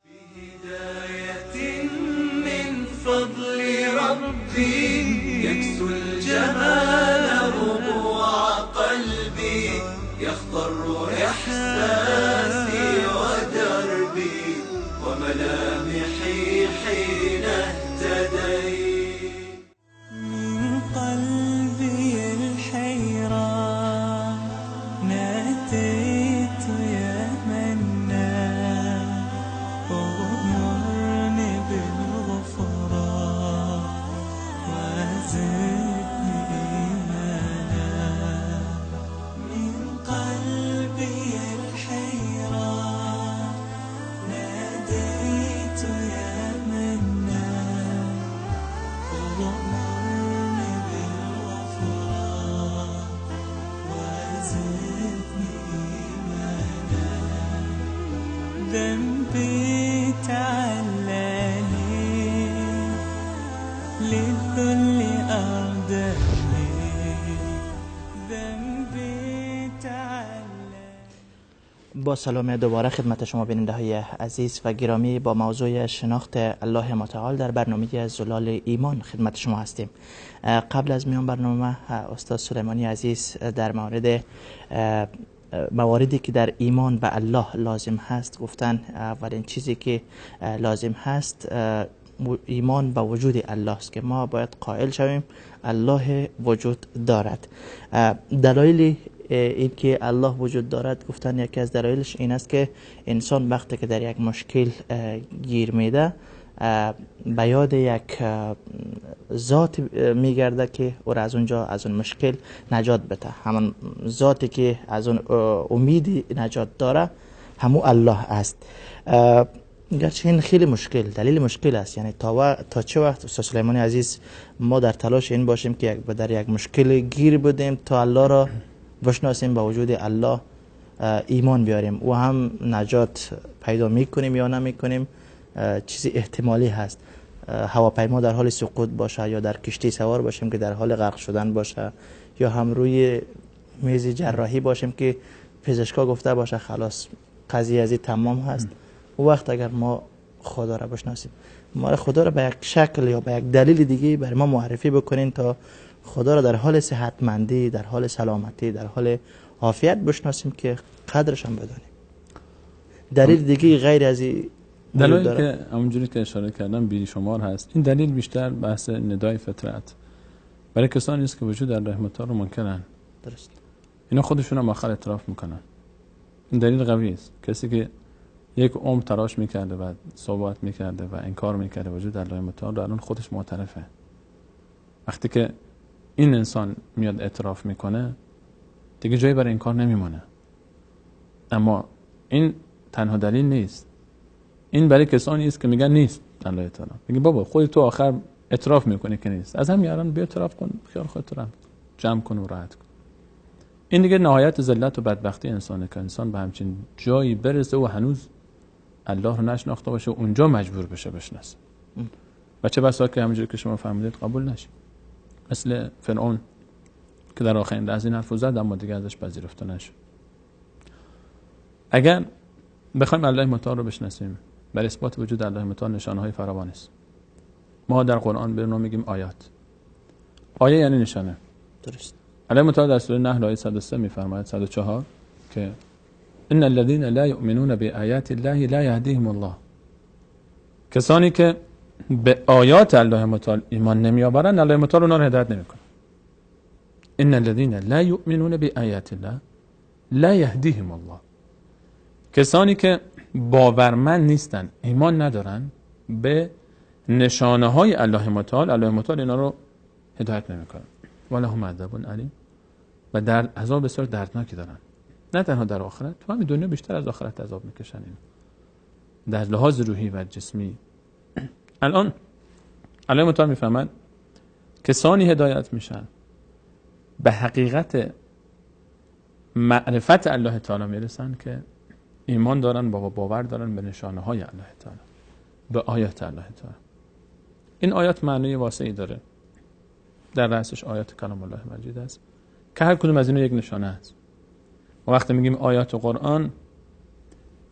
A: بهداية من فضل ربي يكسو الجمال ربوع قلبي يخضر إحساسي ودربي وملامحي حين اهتديت.
D: من قلبي الحيران ناديت يا منان وغمرني بالغفران وزدني إيمانا. من قلبي الحيران ناديت يا منان وغمرني بالغفران وزدني إيمانا. ذنبي تعلاني للذل أرداني. ذنبي تعلاني.
B: با سلام دوباره خدمت شما بیننده های عزیز و گرامی با موضوع شناخت الله متعال در برنامه زلال ایمان خدمت شما هستیم. قبل از میان برنامه استاد سلیمانی عزیز در مورد مواردی که در ایمان به الله لازم هست گفتن اولین چیزی که لازم هست ایمان به وجود الله است که ما باید قائل شویم الله وجود دارد. دلایل این که الله وجود دارد گفتن یکی از دلایلش این است که انسان وقتی که در یک مشکل گیر میده به یاد یک ذات میگرده که او را از اونجا از اون مشکل نجات بده. همون ذاتی که از اون امیدی نجات داره همون الله است. گرچه این خیلی مشکل دلیل مشکل است، یعنی تا چه وقت استاد سلیمانی عزیز ما در تلاش این باشیم که در یک مشکل گیر بدیم تا الله را بشناسیم با وجود الله ایمان بیاریم و هم نجات پیدا میکنیم یا نمیکنیم چیزی احتمالی هست. هواپیما در حال سقوط باشه یا در کشتی سوار باشیم که در حال غرق شدن باشه یا هم روی میز جراحی باشیم که پزشکا گفته باشه خلاص قضیه از تمام هست. اون وقت اگر ما خدا را بشناسیم، ما خدا را به یک شکل یا به یک دلیل دیگه برای ما معرفی بکنین تا خدا را در حال صحتمندی، در حال سلامتی، در حال عافیت بشناسیم که قدرش هم بدانیم. دلیل دیگه غیر از این
C: دلیلی که همونجوری که اشاره کردم بیشمار هست. این دلیل بیشتر بحث ندای فطرت برای کسانی است که وجود الله تعالی رو منکرن.
B: درست.
C: اینا خودشون هم آخر اعتراف میکنن. این دلیل قوی است. کسی که یک عمر تلاش میکرده و صحبت میکرده و انکار میکرده وجود الله تعالی الان خودش معترفه. وقتی که این انسان میاد اعتراف میکنه دیگه جایی برای انکار نمیمونه. اما این تنها دلیل نیست. این برای کسانی است که میگن نیست الله تعالی. میگه بابا خودت تو آخر اعتراف میکنی که نیست. از همین الان بیا اعتراف کن، خیال خودت رو جمع کن و راحت کن. این دیگه نهایت ذلت و بدبختی انسانه که انسان به همچین جایی برسه و هنوز الله رو نشناخته باشه و اونجا مجبور بشه بشناسه. و چه بسا که همونجوری که شما فهمیدید قبول نشه. مثل فرعون که در آخرین لحظه این حرفو زد اما دیگه ازش پذیرفته نشد. اگر بخوایم الله متعال رو بشناسیم، بر اثبات وجود الله متعال نشانه‌های فراوان است. ما در قرآن به نام میگیم آیات. آیه یعنی نشانه.
B: درست.
C: الله متعال در سوره نحل آیه 103 میفرماید 104 که ان الذين لا يؤمنون بآیات الله لا يهديهم الله. کسانی که به آیات الله متعال ایمان نمیآورند الله متعال اونها رو هدایت نمیکنه. ان الذين لا يؤمنون بآیات الله لا يهديهم الله. کسانی که باورمند نیستن، ایمان ندارن به نشانه های الله متعال، الله متعال اینا رو هدایت نمیکنه. ولهم عذاب علیم. و در عذاب بسیار دردناکی دارن. نه تنها در آخرت، تو همین دنیا بیشتر از آخرت عذاب میکشن این. در لحاظ روحی و جسمی. الان الله متعال میفهمن کسانی هدایت میشن به حقیقت معرفت الله تعالی میرسن که ایمان دارن با باور دارن به نشانه های الله تعالی، به آیات الله تعالی. این آیات معنی واسعی داره. در رأسش آیات کلام الله مجید است که هر کدوم از اینا یک نشانه است. و وقتی میگیم آیات قرآن،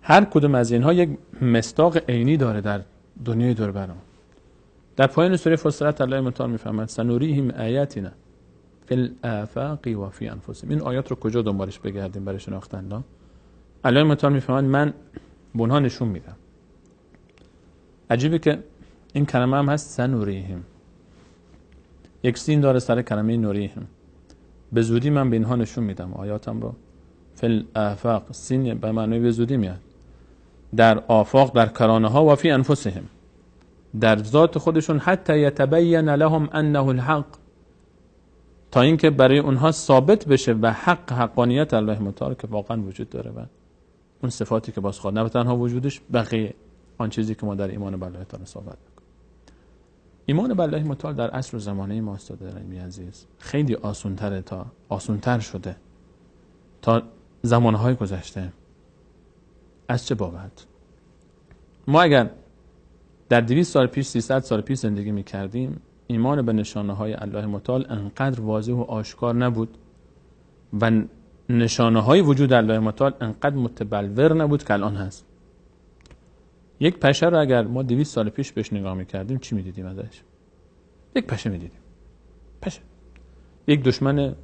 C: هر کدوم از اینها یک مصداق عینی داره در دنیای دور برام. در پایان سوره فصلت الله متعال میفرماید سنوریهم آیاتنا فی الآفاق و فی انفسهم. این آیات رو کجا دنبالش بگردیم برای شناختن الله متعال میفرماید من به اونها نشون میدم. عجیبه که این کلمه هم هست سنوریهم، یک سین داره سر کلمه نوریهم. به زودی من به اینها نشون میدم آیاتم رو. فی الآفاق، سین به معنی به زودی میاد. در آفاق، در کرانه ها و فی انفسهم، در ذات خودشون، حتی یتبین لهم انه الحق، تا اینکه برای اونها ثابت بشه و حقانیت الله متعال که واقعا وجود داره و اون صفاتی که باز خود نه تنها وجودش، بقیه آن چیزی که ما در ایمان به الله تعالی صحبت میکنیم. ایمان به الله متعال در عصر و زمانه ما استاد رحمی عزیز خیلی آسان‌تر شده تا زمانهای گذشته. از چه بابت؟ ما اگر در 200 سال پیش 300 سال پیش زندگی میکردیم، ایمان به نشانه های الله متعال انقدر واضح و آشکار نبود و نشانه های وجود الله متعال انقدر متبلور نبود که الان هست. یک پشه رو اگر ما 200 سال پیش بهش نگاه میکردیم چی میدیدیم ازش؟ یک پشه میدیدیم. پشه. یک دشمن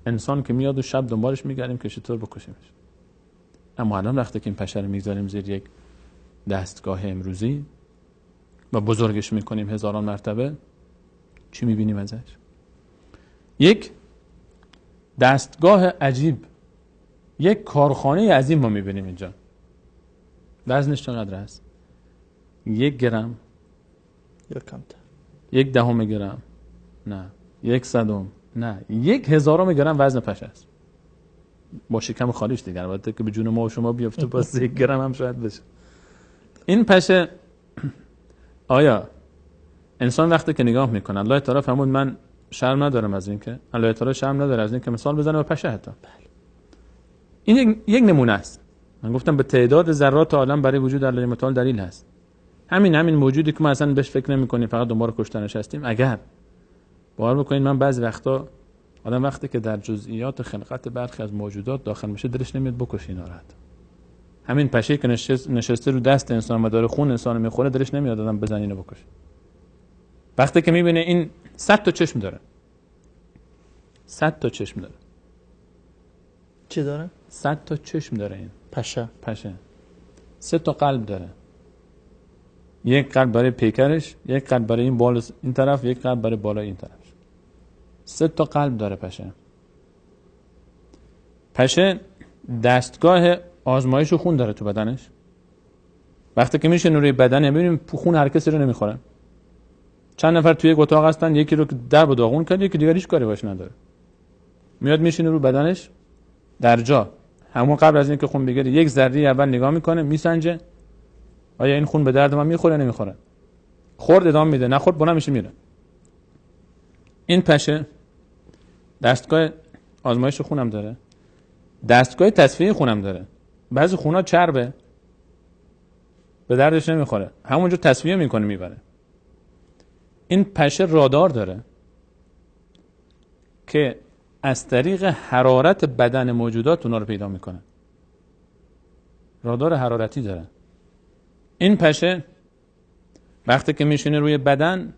C: انسان که میاد و شب دنبالش میگردیم که چطور بکشیمش. اما الان وقتی که این پشه رو میگذاریم زیر یک دستگاه امروزی و بزرگش میکنیم هزاران مرتبه، چی میبینیم ازش؟ یک دستگاه عجیب، یک کارخانه عظیم ما میبینیم اینجا. وزنش چقدر هست؟ 1 گرم؟
B: یا کمتر؟
C: 1/10 گرم؟ نه. 1/100؟ نه. 1/1000 گرم وزن پشه است. با شکم خالیش دیگر، البته که به جون ما و شما بیفته باز 1 گرم هم شاید بشه. این پشه آیا انسان وقتی که نگاه میکنه، الله تعالی فرمود من شرم ندارم از این که، الله تعالی شرم نداره از این که مثال بزنه به پشه حتی. این یک نمونه است. من گفتم به تعداد ذرات عالم برای وجود الله متعال دلیل هست. همین موجودی که ما اصلا بهش فکر نمی‌کنیم، فقط دنبال کشتنش هستیم. اگر باور بکنید من بعضی وقتا آدم وقتی که در جزئیات خلقت برخی از موجودات داخل میشه دلش نمیاد بکشه اینا راحت. همین پشه که نشسته رو دست انسان و داره خون انسان میخوره دلش نمیاد آدم بزنه اینو بکشه. وقتی که میبینه این 100 تا چشم داره، 100 تا چشم داره.
B: چی داره؟
C: 100 تا چشم داره این
B: پشه.
C: 3 تا قلب داره، یک قلب برای پیکرش، یک قلب برای این بالا این طرف، یک قلب برای بالا این طرف. 3 تا قلب داره پشه دستگاه آزمایش و خون داره تو بدنش. وقتی که میشه روی بدن ببینیم خون هر کسی رو نمیخوره. چند نفر توی یک اتاق هستن، یکی رو درب و داغون کرد، یکی دیگه هیچ کاری باش نداره، میاد میشینه رو بدنش در جا، همون قبل از اینکه خون بگیره یک ذره اول نگاه میکنه، میسنجه آیا این خون به درد من میخوره نمیخوره. خورد ادامه میده، نخورد بلند میشه میره. این پشه دستگاه آزمایش خونم داره، دستگاه تصفیه خونم داره. بعضی خونا چربه به دردش نمیخوره، همونجا تصفیه میکنه میبره. این پشه رادار داره که از طریق حرارت بدن موجودات اونا رو پیدا میکنه. رادار حرارتی داره. این پشه وقتی که میشینه روی بدن،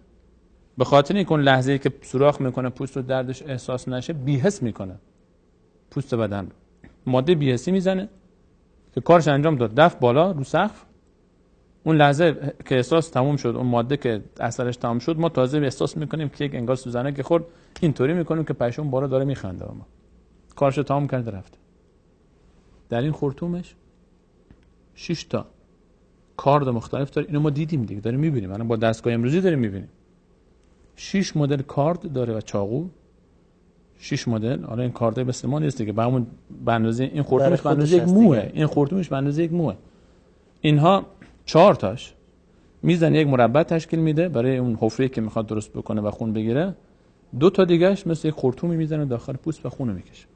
C: به خاطر اینکه اون لحظه‌ای که سوراخ میکنه پوست رو دردش احساس نشه، بی‌حس میکنه پوست بدن رو. ماده بی‌حسی میزنه که کارش انجام داد، دفع بالا رو سقف. اون لحظه که احساس تموم شد، اون ماده که اثرش تمام شد، ما تازه احساس میکنیم که یک انگار سوزنه که خورد. اینطوری میکنیم که پشه اون بالا داره میخنده، ما کارش تمام کرده رفته. در این خرطومش 6 تا کارد مختلف داره. اینو ما دیدیم دیگه، داریم میبینیم، الان با دستگاه امروزی داریم میبینیم. 6 مدل کارد داره و چاقو. 6 مدل. حالا این کارد مثل ما نیست دیگه، به همون به اندازه این خرطومش به اندازه یک موه، این خرطومش به اندازه یک موه. اینها 4 تاش میزنه یک مربع تشکیل میده برای اون حفره‌ای که میخواد درست بکنه و خون بگیره. 2 تا دیگه‌اش مثل یک خرطومی میزنه داخل پوست و خون میکشه.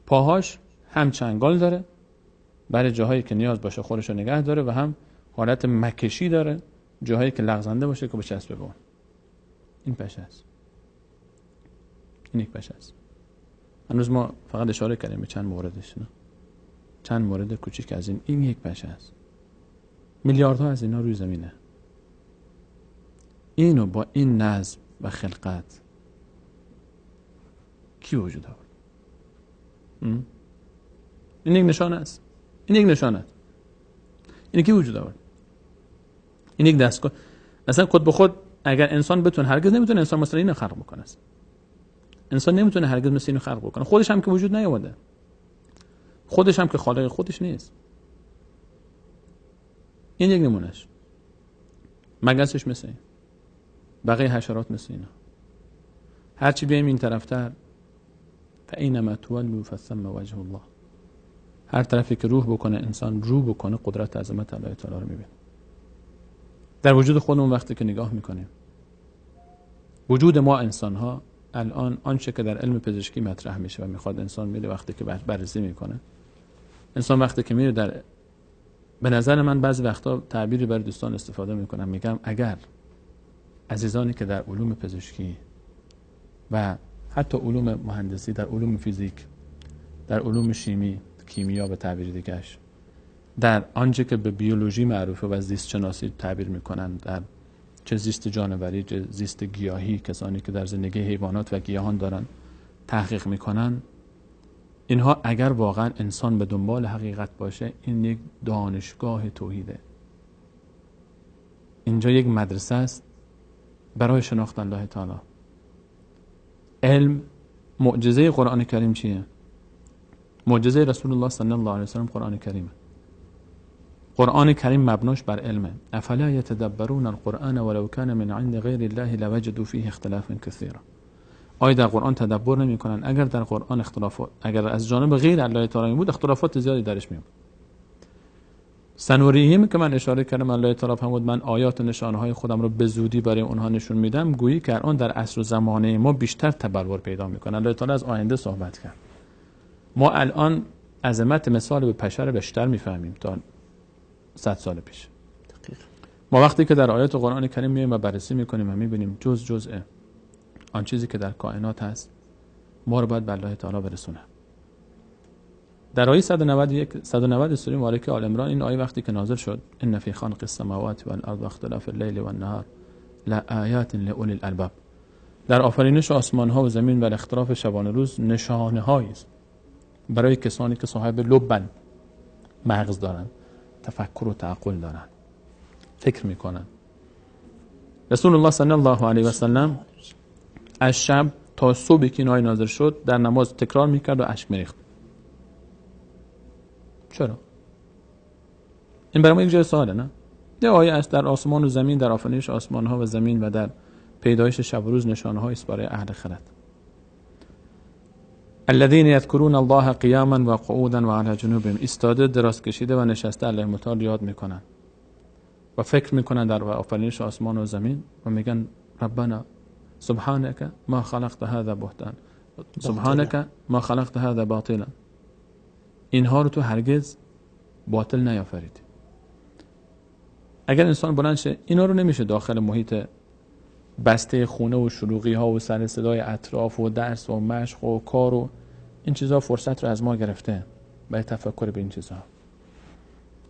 C: پاهاش هم چنگال داره برای جاهایی که نیاز باشه خودش رو نگه داره، و هم حالت مکشی داره جاهایی که لغزنده باشه که بچسبه به اون. این پشه است. این یک پشه است. هنوز ما فقط اشاره کردیم به چند موردش، نه؟ چند مورد کوچیک از این یک پشه است. میلیاردها از اینا روی زمینه. اینو با این نظم و خلقت کی وجود آورد؟ این یک نشانه است. این یک نشانه است. این کی وجود آورد؟ این یک دستگاه. اصلا خود به خود اگر انسان بتونه، هرگز نمیتونه انسان مثل اینو خلق بکنه. انسان نمیتونه هرگز مثل اینو خلق بکنه. خودش هم که وجود نیاورده. خودش هم که خالق خودش نیست. این یک نمونهش. مگسش مثل این. بقیه حشرات مثل اینا. هرچی بیایم این طرفتر، فاینما تولوا فثم وجه الله. هر طرفی که روح بکنه انسان، روح بکنه، قدرت عظمت الله تعالی رو میبینه. در وجود خودمون وقتی که نگاه میکنیم، وجود ما انسان ها الان آنچه که در علم پزشکی مطرح میشه و میخواد انسان میره وقتی که بررسی میکنه، انسان وقتی که میره در، به نظر من بعضی وقتا تعبیری برای دوستان استفاده میکنم، میگم اگر عزیزانی که در علوم پزشکی و حتی علوم مهندسی، در علوم فیزیک، در علوم شیمی، کیمیا به تعبیر دیگه‌اش، در آنچه که به بیولوژی معروفه و زیست شناسی تعبیر میکنن، در چه زیست جانوری چه زیست گیاهی، کسانی که در زندگی حیوانات و گیاهان دارن تحقیق میکنن، اینها اگر واقعا انسان به دنبال حقیقت باشه، این یک دانشگاه توحیده. اینجا یک مدرسه است برای شناخت الله تعالی. علم، معجزه قرآن کریم چیه؟ معجزه رسول الله صلی الله علیه و سلم قرآن کریمه. قرآن کریم مبناش بر علمه. افلا یتدبرون القرآن ولو کان من عند غیر الله لوجدوا فیه اختلافا کثیرا. آیا در قرآن تدبر نمی کنن؟ اگر در قرآن اختلافات، اگر از جانب غیر الله تعالی بود، اختلافات زیادی درش میاد. سنوریهم که من اشاره کردم، الله تعالی فرمود من آیات و نشانه های خودم رو به زودی برای اونها نشون میدم، گویی که الان در عصر و زمانه ما بیشتر تبلور پیدا میکنه. الله تعالی از آینده صحبت کرد. ما الان عظمت مثال به پشه رو بیشتر میفهمیم تا 100 سال پیش. ما وقتی که در آیات قرآن کریم میایم و بررسی میکنیم و میبینیم جزء آن چیزی که در کائنات هست ما رو باید به الله تعالی برسونه. در آیه 190 سوره مبارکه آل عمران این آیه وقتی که نازل شد ان فی خلق السماوات والارض واختلاف الليل والنهار لآیات لأولی الالباب، در آفرینش آسمان ها و زمین و اختلاف شبانه روز نشانه هایی است برای کسانی که صاحب لبن، مغز دارن، تفکر و تعقل دارن، فکر میکنن. رسول الله صلی الله علیه و سلم از شب تا صبح که این آیه نازل شد در نماز تکرار میکرد و اشک میریخت. چرا؟ این برای ما یک جای سواله، نه؟ یه آیه است در آسمان و زمین، در آفرینش آسمان ها و زمین و در پیدایش شب و روز نشانه هایی است برای اهل خرد. الذين يذكرون الله قياما وقعودا وعلى جنوبهم، ایستاده، دراز کشیده و نشسته الله متعال یاد میکنن و فکر میکنن در آفرینش آسمان و زمین و میگن ربنا سبحانك ما خلقت هذا بهتان سبحانك ما خلقت هذا باطلا، اینها رو تو هرگز باطل نیافریدی. اگر انسان بلند شه اینا رو نمیشه داخل محیط بسته خونه و شلوغی ها و سر صدای اطراف و درس و مشق و کار و این چیزها فرصت رو از ما گرفته برای تفکر به این چیزها.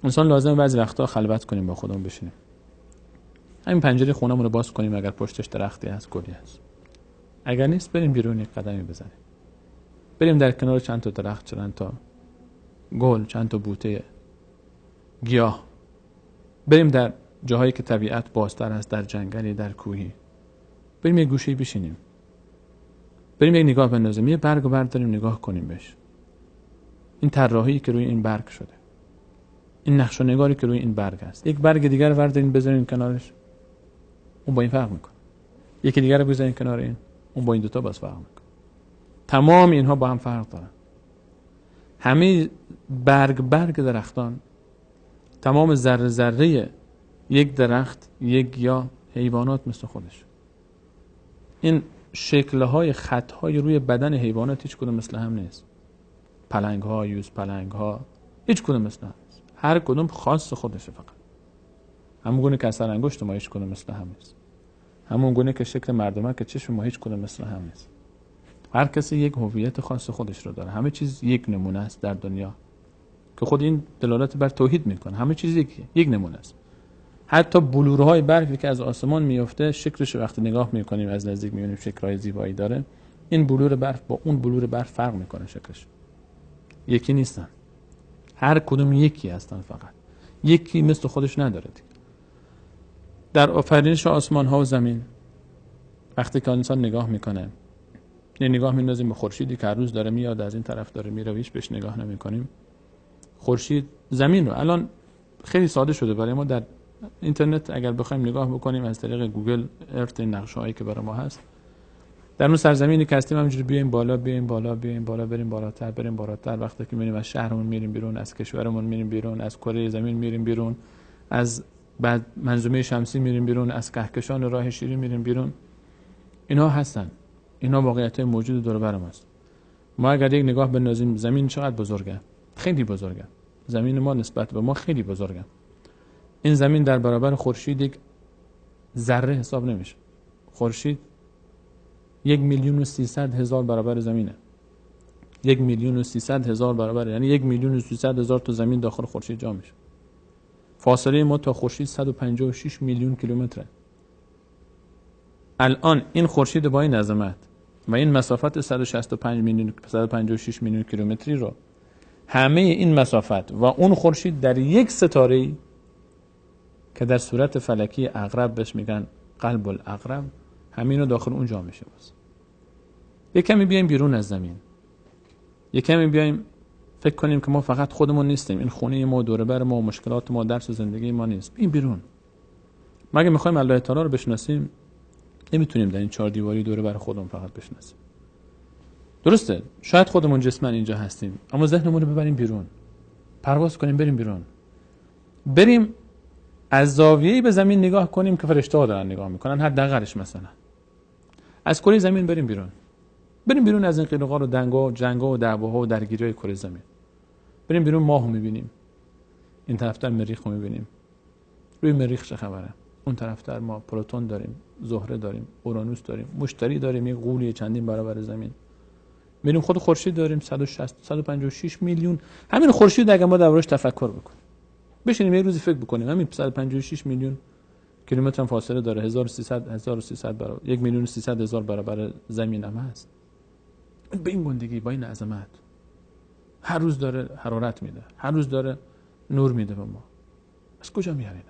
C: انسان لازم بعضی وقتا خلوت کنیم، با خودمون بشینیم، همین پنجره خونمون رو باز کنیم، اگر پشتش درختی هست، گلی هست، اگر نیست بریم بیرون یک قدمی بزنیم، بریم در کنار چند تا درخت، چند تا گل، چند تا بوته گیاه، بریم در جاهایی که طبیعت بازتر است، در جنگلی، در کوهی، بریم یک گوشه بشینیم، بریم یک نگاه بندازیم، یه برگ رو برداریم نگاه کنیم بهش، این طراحی که روی این برگ شده، این نقش و نگاری که روی این برگ است. یک برگ دیگر رو بردارین بذارین کنارش، اون با این فرق میکنه. یکی دیگر رو بذارین کنار این، اون با این دوتا باز فرق میکنه. تمام اینها با هم فرق دارن. همه برگ درختان، تمام ذره ذره یک درخت، یک گیاه، حیوانات مثل خودش. این شکل‌های خط‌های روی بدن حیوانات هیچ کدوم مثل هم نیست. پلنگ‌ها، یوز پلنگ‌ها هیچ کدوم مثل هم نیست. هر کدوم خاص خودشه فقط. همون گونه که اثر انگشت ما هیچ کدوم مثل هم نیست. همون گونه که شکل مردمه که چشم ما هیچ کدوم مثل هم نیست. هر کسی یک هویت خاص خودش رو داره. همه چیز یک نمونه است در دنیا که خود این دلالت بر توحید میکنه. همه چیز یک نمونه است. حتی بلورهای برفی که از آسمان میفته، شکلش رو وقتی نگاه میکنیم از نزدیک میبینیم شکل‌های زیبایی داره. این بلور برف با اون بلور برف فرق میکنه، شکلش یکی نیستن. هر کدوم یکی هستن، فقط یکی مثل خودش نداره. در آفرینش آسمان ها و زمین وقتی که انسان نگاه میکنه، یه نگاه میندازیم به خورشیدی که هر روز داره میاد از این طرف داره میره، هیچ بهش نگاه نمیکنیم. خورشید زمین رو الان خیلی ساده شده برای ما در اینترنت اگر بخوایم نگاه بکنیم از طریق گوگل ارت، نقشه‌هایی که برای ما هست، در اون سرزمینی که هستیم همینجوری بیایم بالا بریم بالاتر. وقتی که میریم از شهرمون میریم بیرون، از کشورمون میریم بیرون، از کره زمین میریم بیرون، از بعد منظومه شمسی میریم بیرون، از کهکشان راه شیری میریم بیرون. اینا هستن، اینا واقعیت‌های موجود دور بر ماست. ما اگر یک نگاه بندازیم زمین چقدر بزرگه، خیلی بزرگه. زمین ما نسبت به ما خیلی بزرگه. این زمین در برابر خورشید یک ذره حساب نمیشه. خورشید 1,300,000 برابر زمینه. 1,300,000 برابر، یعنی 1,300,000 تا زمین داخل خورشید جا میشه. فاصله ما تا خورشید 156 میلیون کیلومتره. الان این خورشید با این عظمت و این مسافت 156 میلیون کیلومتری رو، همه این مسافت و اون خورشید در یک ستاره‌ای که در صورت فلکی عقرب بهش میگن قلب العقرب، همین رو داخل اون جا میشه. باز یک کمی بیایم بیرون از زمین، یک کمی بیایم فکر کنیم که ما فقط خودمون نیستیم، این خونه ما، دور بر ما، مشکلات ما، درس و زندگی ما نیست. این بیرون ما اگه میخوایم الله تعالی رو بشناسیم نمیتونیم در این 4 دیواری دور بر خودمون فقط بشناسیم. درسته شاید خودمون جسمن اینجا هستیم، اما ذهنمون رو ببریم بیرون، پرواز کنیم، بریم بیرون، بریم از زاویه‌ای به زمین نگاه کنیم که فرشته‌ها دارن نگاه میکنن، حداقلش مثلا از کره زمین بریم بیرون، بریم بیرون از این قیرقار و دنگا و جنگا و دعواها و درگیری‌های کره زمین. بریم بیرون، ماهو میبینیم، این طرف‌تر مریخو میبینیم، روی مریخ چه خبره؟ اون طرفتر ما پروتون داریم، زهره داریم، اورانوس داریم، مشتری داریم، یک غولی چندین برابر زمین. میریم خود خورشید داریم 160 156 میلیون. همین خورشید اگه ما دربارش تفکر بکنیم، بشینیم یه روزی فکر بکنیم، همین 156 میلیون کیلومتر هم فاصله داره، 1300 برابر 1,300,000 برابر زمین هم هست. به این گندگی، با این عظمت، هر روز داره حرارت میده، هر روز داره نور میده به ما. از کجا میاره اینا؟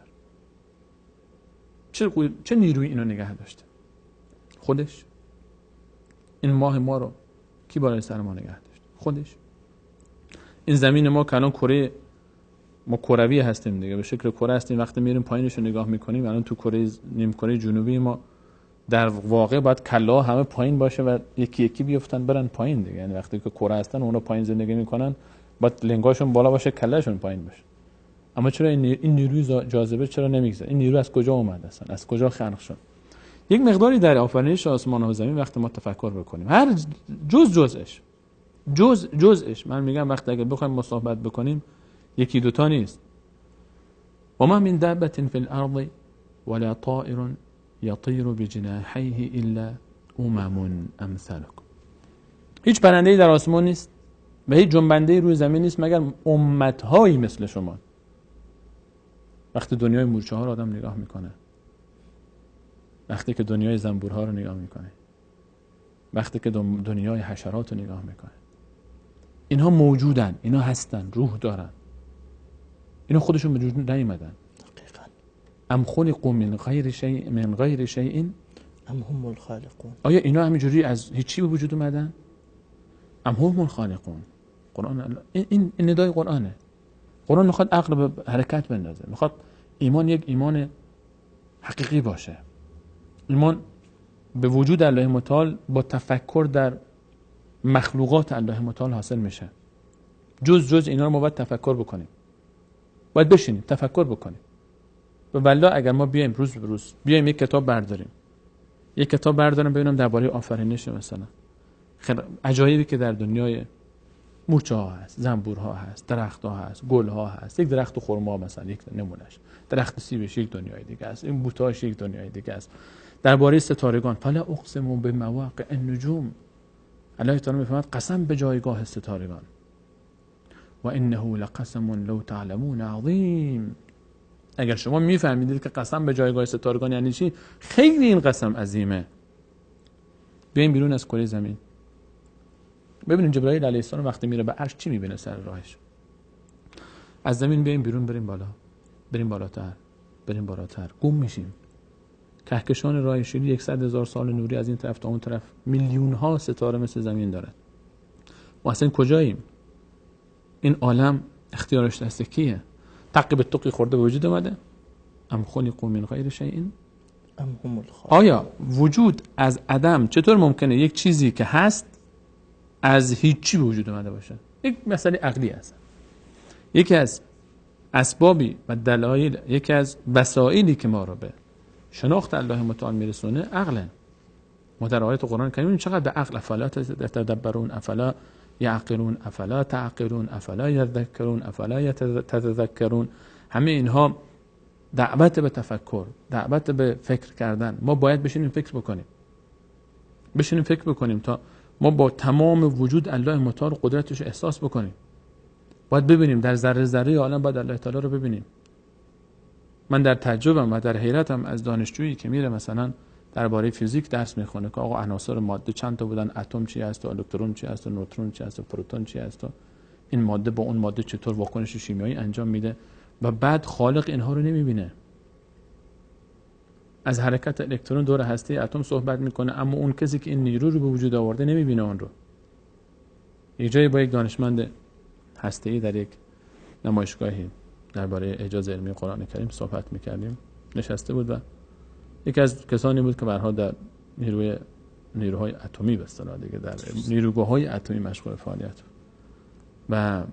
C: چه نیروی اینو نگه داشته؟ خودش. این ماه ما رو کی بالای سر ما نگه داشت؟ خودش. این زمین ما که الان کره ما کروی هستیم دیگه، به شکل کره هستیم. وقتی میریم پایینش رو نگاه میکنیم، الان تو کره نیم کره جنوبی ما در واقع باید کلا همه پایین باشه و یکی یکی بیفتن برن پایین دیگه. یعنی وقتی که کره هستن اونا پایین زندگی میکنن، باید لنگاشون بالا باشه، کلهشون پایین باشه. اما چرا این نیروی جاذبه چرا نمیگذره؟ این نیرو از کجا اومد اصلا؟ از کجا خلق شد؟ یک مقداری در آفرینش آسمان و زمین وقتی ما تفکر بکنیم، هر جزءش من میگم وقتی اگه بخوایم مصاحبت بکنیم یکی دوتا نیست. و ما من دابة في الارض ولا طائر يطير بجناحيه الا امثالكم. هیچ پرنده‌ای در آسمان نیست و هیچ جنبنده‌ای روی زمین نیست مگر امت‌هایی مثل شما. وقتی دنیای مورچه‌ها رو آدم نگاه میکنه، وقتی که دنیای زنبورها رو نگاه میکنه، وقتی که دنیای حشرات رو نگاه میکنه، اینها موجودن، اینها هستن، روح دارن. اینا خودشون به وجود نیومدن. ام خلقوا من غیر شیء
B: ام هم الخالقون.
C: آیا اینا همینجوری از هیچی به وجود اومدن؟ ام هم الخالقون. قرآن این ندای قرآنه. قرآن میخواد عقل به حرکت بندازه، میخواد ایمان یک ایمان حقیقی باشه. ایمان به وجود الله متعال با تفکر در مخلوقات الله متعال حاصل میشه. جز اینا رو ما باید تفکر بکنیم، باید بشینیم تفکر بکنیم. و والله اگر ما بیایم روز به روز بیایم یک کتاب برداریم ببینم درباره آفرینش، مثلا خیلی عجایبی که در دنیای مورچه ها هست، زنبورها هست، درخت ها هست، گل ها هست. یک درخت خرما مثلا یک نمونهش، درخت سیبش یک دنیای دیگه است، این بوتهاش یک دنیای دیگه است. درباره ستارگان، فلا اقسم بمواقع النجوم، الله تعالی میفرماید قسم به جایگاه ستارگان. و انه لقسم لو تعلمون عظیم. اگر شما میفهمیدید که قسم به جایگاه ستارگان یعنی چی، خیلی این قسم عظیمه. بیاین بیرون از کره زمین، ببینید جبرائیل علیه السلام وقتی میره به عرش چی میبینه سر راهش. از زمین بیاین بیرون، بریم بالا، بریم بالاتر، گم میشیم. کهکشان راه شیری 100,000 سال نوری از این طرف تا اون طرف، میلیون ها ستاره مثل زمین داره. و اصلا کجاییم؟ این عالم اختیارش دست کیه؟ تقی به تقی خورده به وجود اومده؟ ام خلقوا من غیر شیء
B: ام هم الخالقون.
C: آیا وجود از عدم چطور ممکنه یک چیزی که هست از هیچی به وجود اومده باشه؟ یک مسئله عقلی است. یکی از اسبابی و دلایل، یکی از وسایلی که ما رو به شناخت الله متعال میرسونه عقله. ما در آیات قرآن کریم چقدر به عقل، افلا تدبرون، افلا یعقلون، افلا تعقلون، افلا یذکرون، افلا تذکرون، همه اینها دعوت به تفکر، دعوت به فکر کردن. ما باید بشینیم فکر بکنیم تا ما با تمام وجود الله متعال قدرتش احساس بکنیم. باید ببینیم در ذره ذره عالم، باید الله تعالی رو ببینیم. من در تعجبم و در حیرتم از دانشجویی که میره مثلا درباره فیزیک درس میخونه که آقا عناصر ماده چند تا بودن، اتم چی هست و الکترون چی هست و نوترون چی هست و پروتون چی هست و این ماده با اون ماده چطور واکنش شیمیایی انجام میده، و بعد خالق اینها رو نمیبینه. از حرکت الکترون دور هسته اتم صحبت میکنه، اما اون کسی که این نیرو رو به وجود آورده نمیبینه اون رو. یک جایی با یک دانشمند هسته‌ای در یک نمایشگاهی درباره اعجاز علمی قرآن کریم صحبت میکردیم، نشسته بود و یکی از کسانی بود که برها در نیروهای اتمی به اصطلاح دیگه در نیروگاه‌های اتمی مشغول فعالیت بود و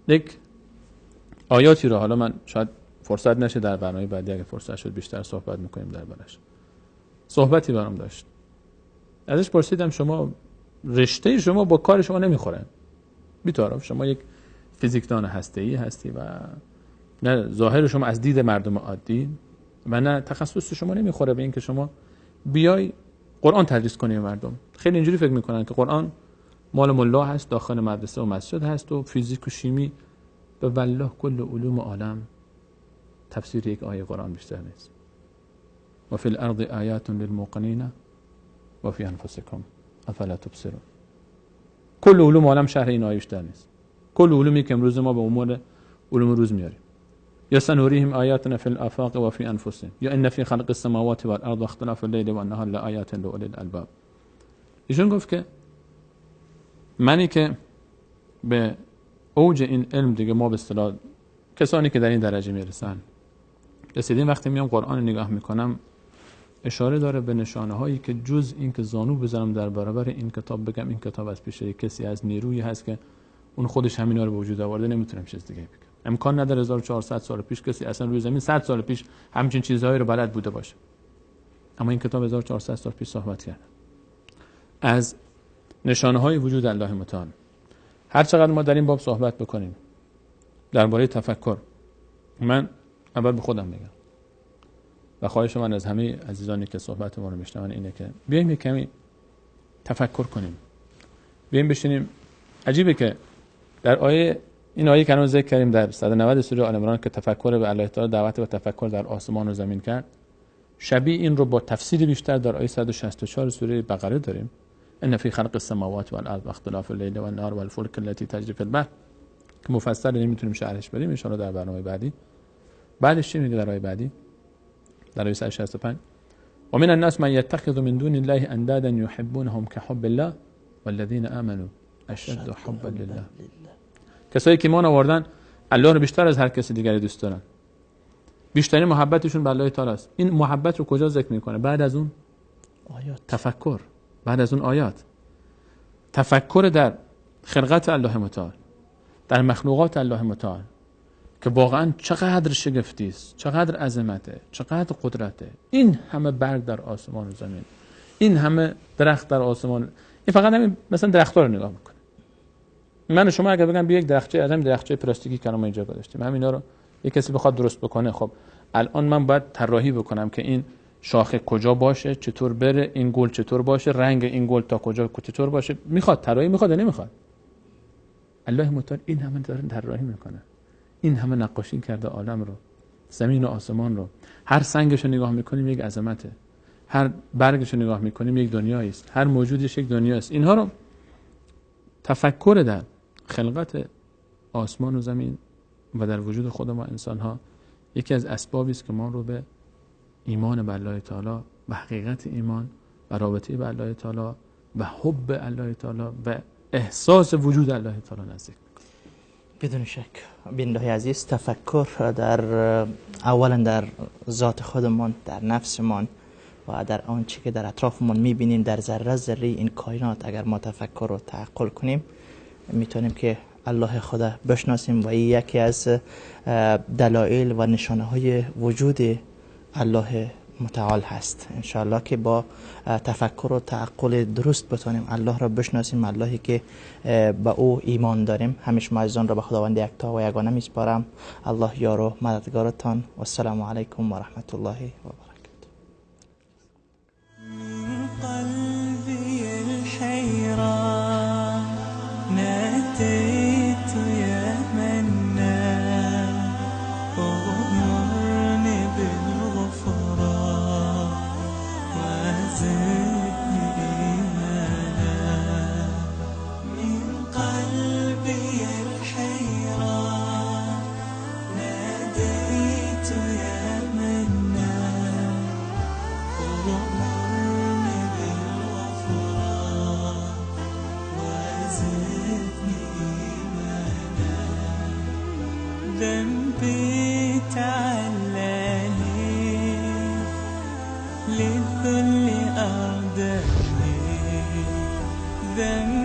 C: یک آیاتی رو، حالا من شاید فرصت نشه در برنامه بعدی، اگه فرصت شد بیشتر صحبت میکنیم دربارش. صحبتی برام داشت، ازش پرسیدم شما رشته شما با کار شما نمیخوره، بی‌طرف شما یک فیزیکدان هسته‌ای هستی و نه ظاهر شما از دید مردم عادی و نه تخصص شما نمیخوره به این که شما بیای قرآن تدریس کنی به مردم. خیلی اینجوری فکر میکنن که قرآن مال ملا هست، داخل مدرسه و مسجد هست و فیزیک و شیمی. به والله کل علوم عالم تفسیر یک آیه قرآن بیشتر نیست. و فی الارض آیات للموقنین و فی انفسکم افلا تبصرون. کل علوم عالم شرح این آیه بیشتر نیست. کل علومی که امروز ما به امور علوم روز میاریم. یا سنوریهم آیاتنا فی الافاق و فی انفسهم یا ان فی خلق السماوات والارض واختلاف الليل والنهار لآیات لأولی الالباب. ایشون گفت که منی که به اوج این علم دیگه، ما به اصطلاح کسانی که در این درجه میرسن رسیدیم، وقتی میام قرآن نگاه میکنم اشاره داره به نشانه هایی که جز این که زانو بزنم در برابر این کتاب بگم این کتاب از پیش کسی از نیرویی هست که اون خودش همینا رو به وجود آورده، نمیتونم چیز دیگه بگم. امکان نداره 1400 سال پیش کسی اصلا روی زمین 100 سال پیش همچین چیزهایی رو بلد بوده باشه. اما این کتاب 1400 سال پیش صحبت کرده از نشانه های وجود الله متعال. هر چقدر ما در این باب صحبت بکنیم درباره تفکر، من اول به خودم بگم و خواهش من از همه عزیزانی که صحبت ما رو میشنون اینه که بیایم یک کمی تفکر کنیم، بیایم بشینیم. عجیبه که در این آیه که الان ذکر کردیم در 190 سوره آل عمران که تفکر به الله تعالی دعوت به تفکر در آسمان و زمین کرد، شبیه این رو با تفسیر بیشتر در آیه 164 سوره بقره داریم. ان فی خلق السماوات والارض واختلاف الليل والنهار والفلك التي تجري في البحر که مفصل نمیتونیم شرحش بدیم ان شاء الله در برنامه بعدی. بعدش چی میگه در آیه بعدی؟ در آیه 165 و من الناس من يتخذ من دون الله اندادا يحبونهم كحب الله والذين آمنوا اشد حبا لله. کسایی که ایمان آوردن الله رو بیشتر از هر کسی دیگری دوست دارن، بیشترین محبتشون به الله تعالی است. این محبت رو کجا ذکر میکنه؟ بعد از اون آیات تفکر، بعد از اون آیات تفکر در خلقت الله متعال، در مخلوقات الله متعال که واقعا چقدر شگفتی است، چقدر عظمته، چقدر قدرته. این همه برگ در آسمان و زمین، این همه درخت در آسمان. این فقط همین مثلا درخت‌ها رو نگاه میکنه. من و شما اگر بگم بیا یک درختچه از همین درختچه پلاستیکی که ما اینجا گذاشتیم همینا رو یک کسی بخواد درست بکنه، خب الان من باید طراحی بکنم که این شاخه کجا باشه، چطور بره، این گل چطور باشه، رنگ این گل تا کجا چطور باشه. میخواد طراحی، میخواد نمیخواد. الله متعال این همه داره طراحی میکنه، این همه نقاشی کرده عالم رو، زمین و آسمان رو. هر سنگش رو نگاه میکنیم یک عظمته، هر برگش رو نگاه میکنیم یک دنیایی است، هر موجودش یک دنیاست. اینها رو تفکر در خلقت آسمان و زمین و در وجود خود ما انسان ها یکی از اسبابی است که ما رو به ایمان به الله تعالی، به حقیقت ایمان و رابطه به الله تعالی و حب الله تعالی و احساس وجود الله تعالی نزدیک میکنه.
B: بدون شک بیننده عزیز، تفکر در اولا در ذات خودمان، در نفسمان و در آنچه که در اطرافمان میبینیم، در ذره ذره این کائنات، اگر ما تفکر رو تعقل کنیم میتونیم که الله خدا بشناسیم و این یکی از دلایل و نشانه های وجود الله متعال هست. انشاءالله که با تفکر و تعقل درست بتونیم الله را بشناسیم، اللهی که به او ایمان داریم. همیشه ما عزیزان را به خداوند یکتا و یگانه میسپارم. الله یار و مددگارتان و السلام علیکم و رحمت الله و برکاته.
D: قلبي الحيران ناديت يا منان وغمرني بالغفران وزدني إيمانا. من قلبي الحيران ناديت يا منان وغمرني بالغفران وزدني إيمانا. ذنبي تعلاني للذل أرداني. ذنبي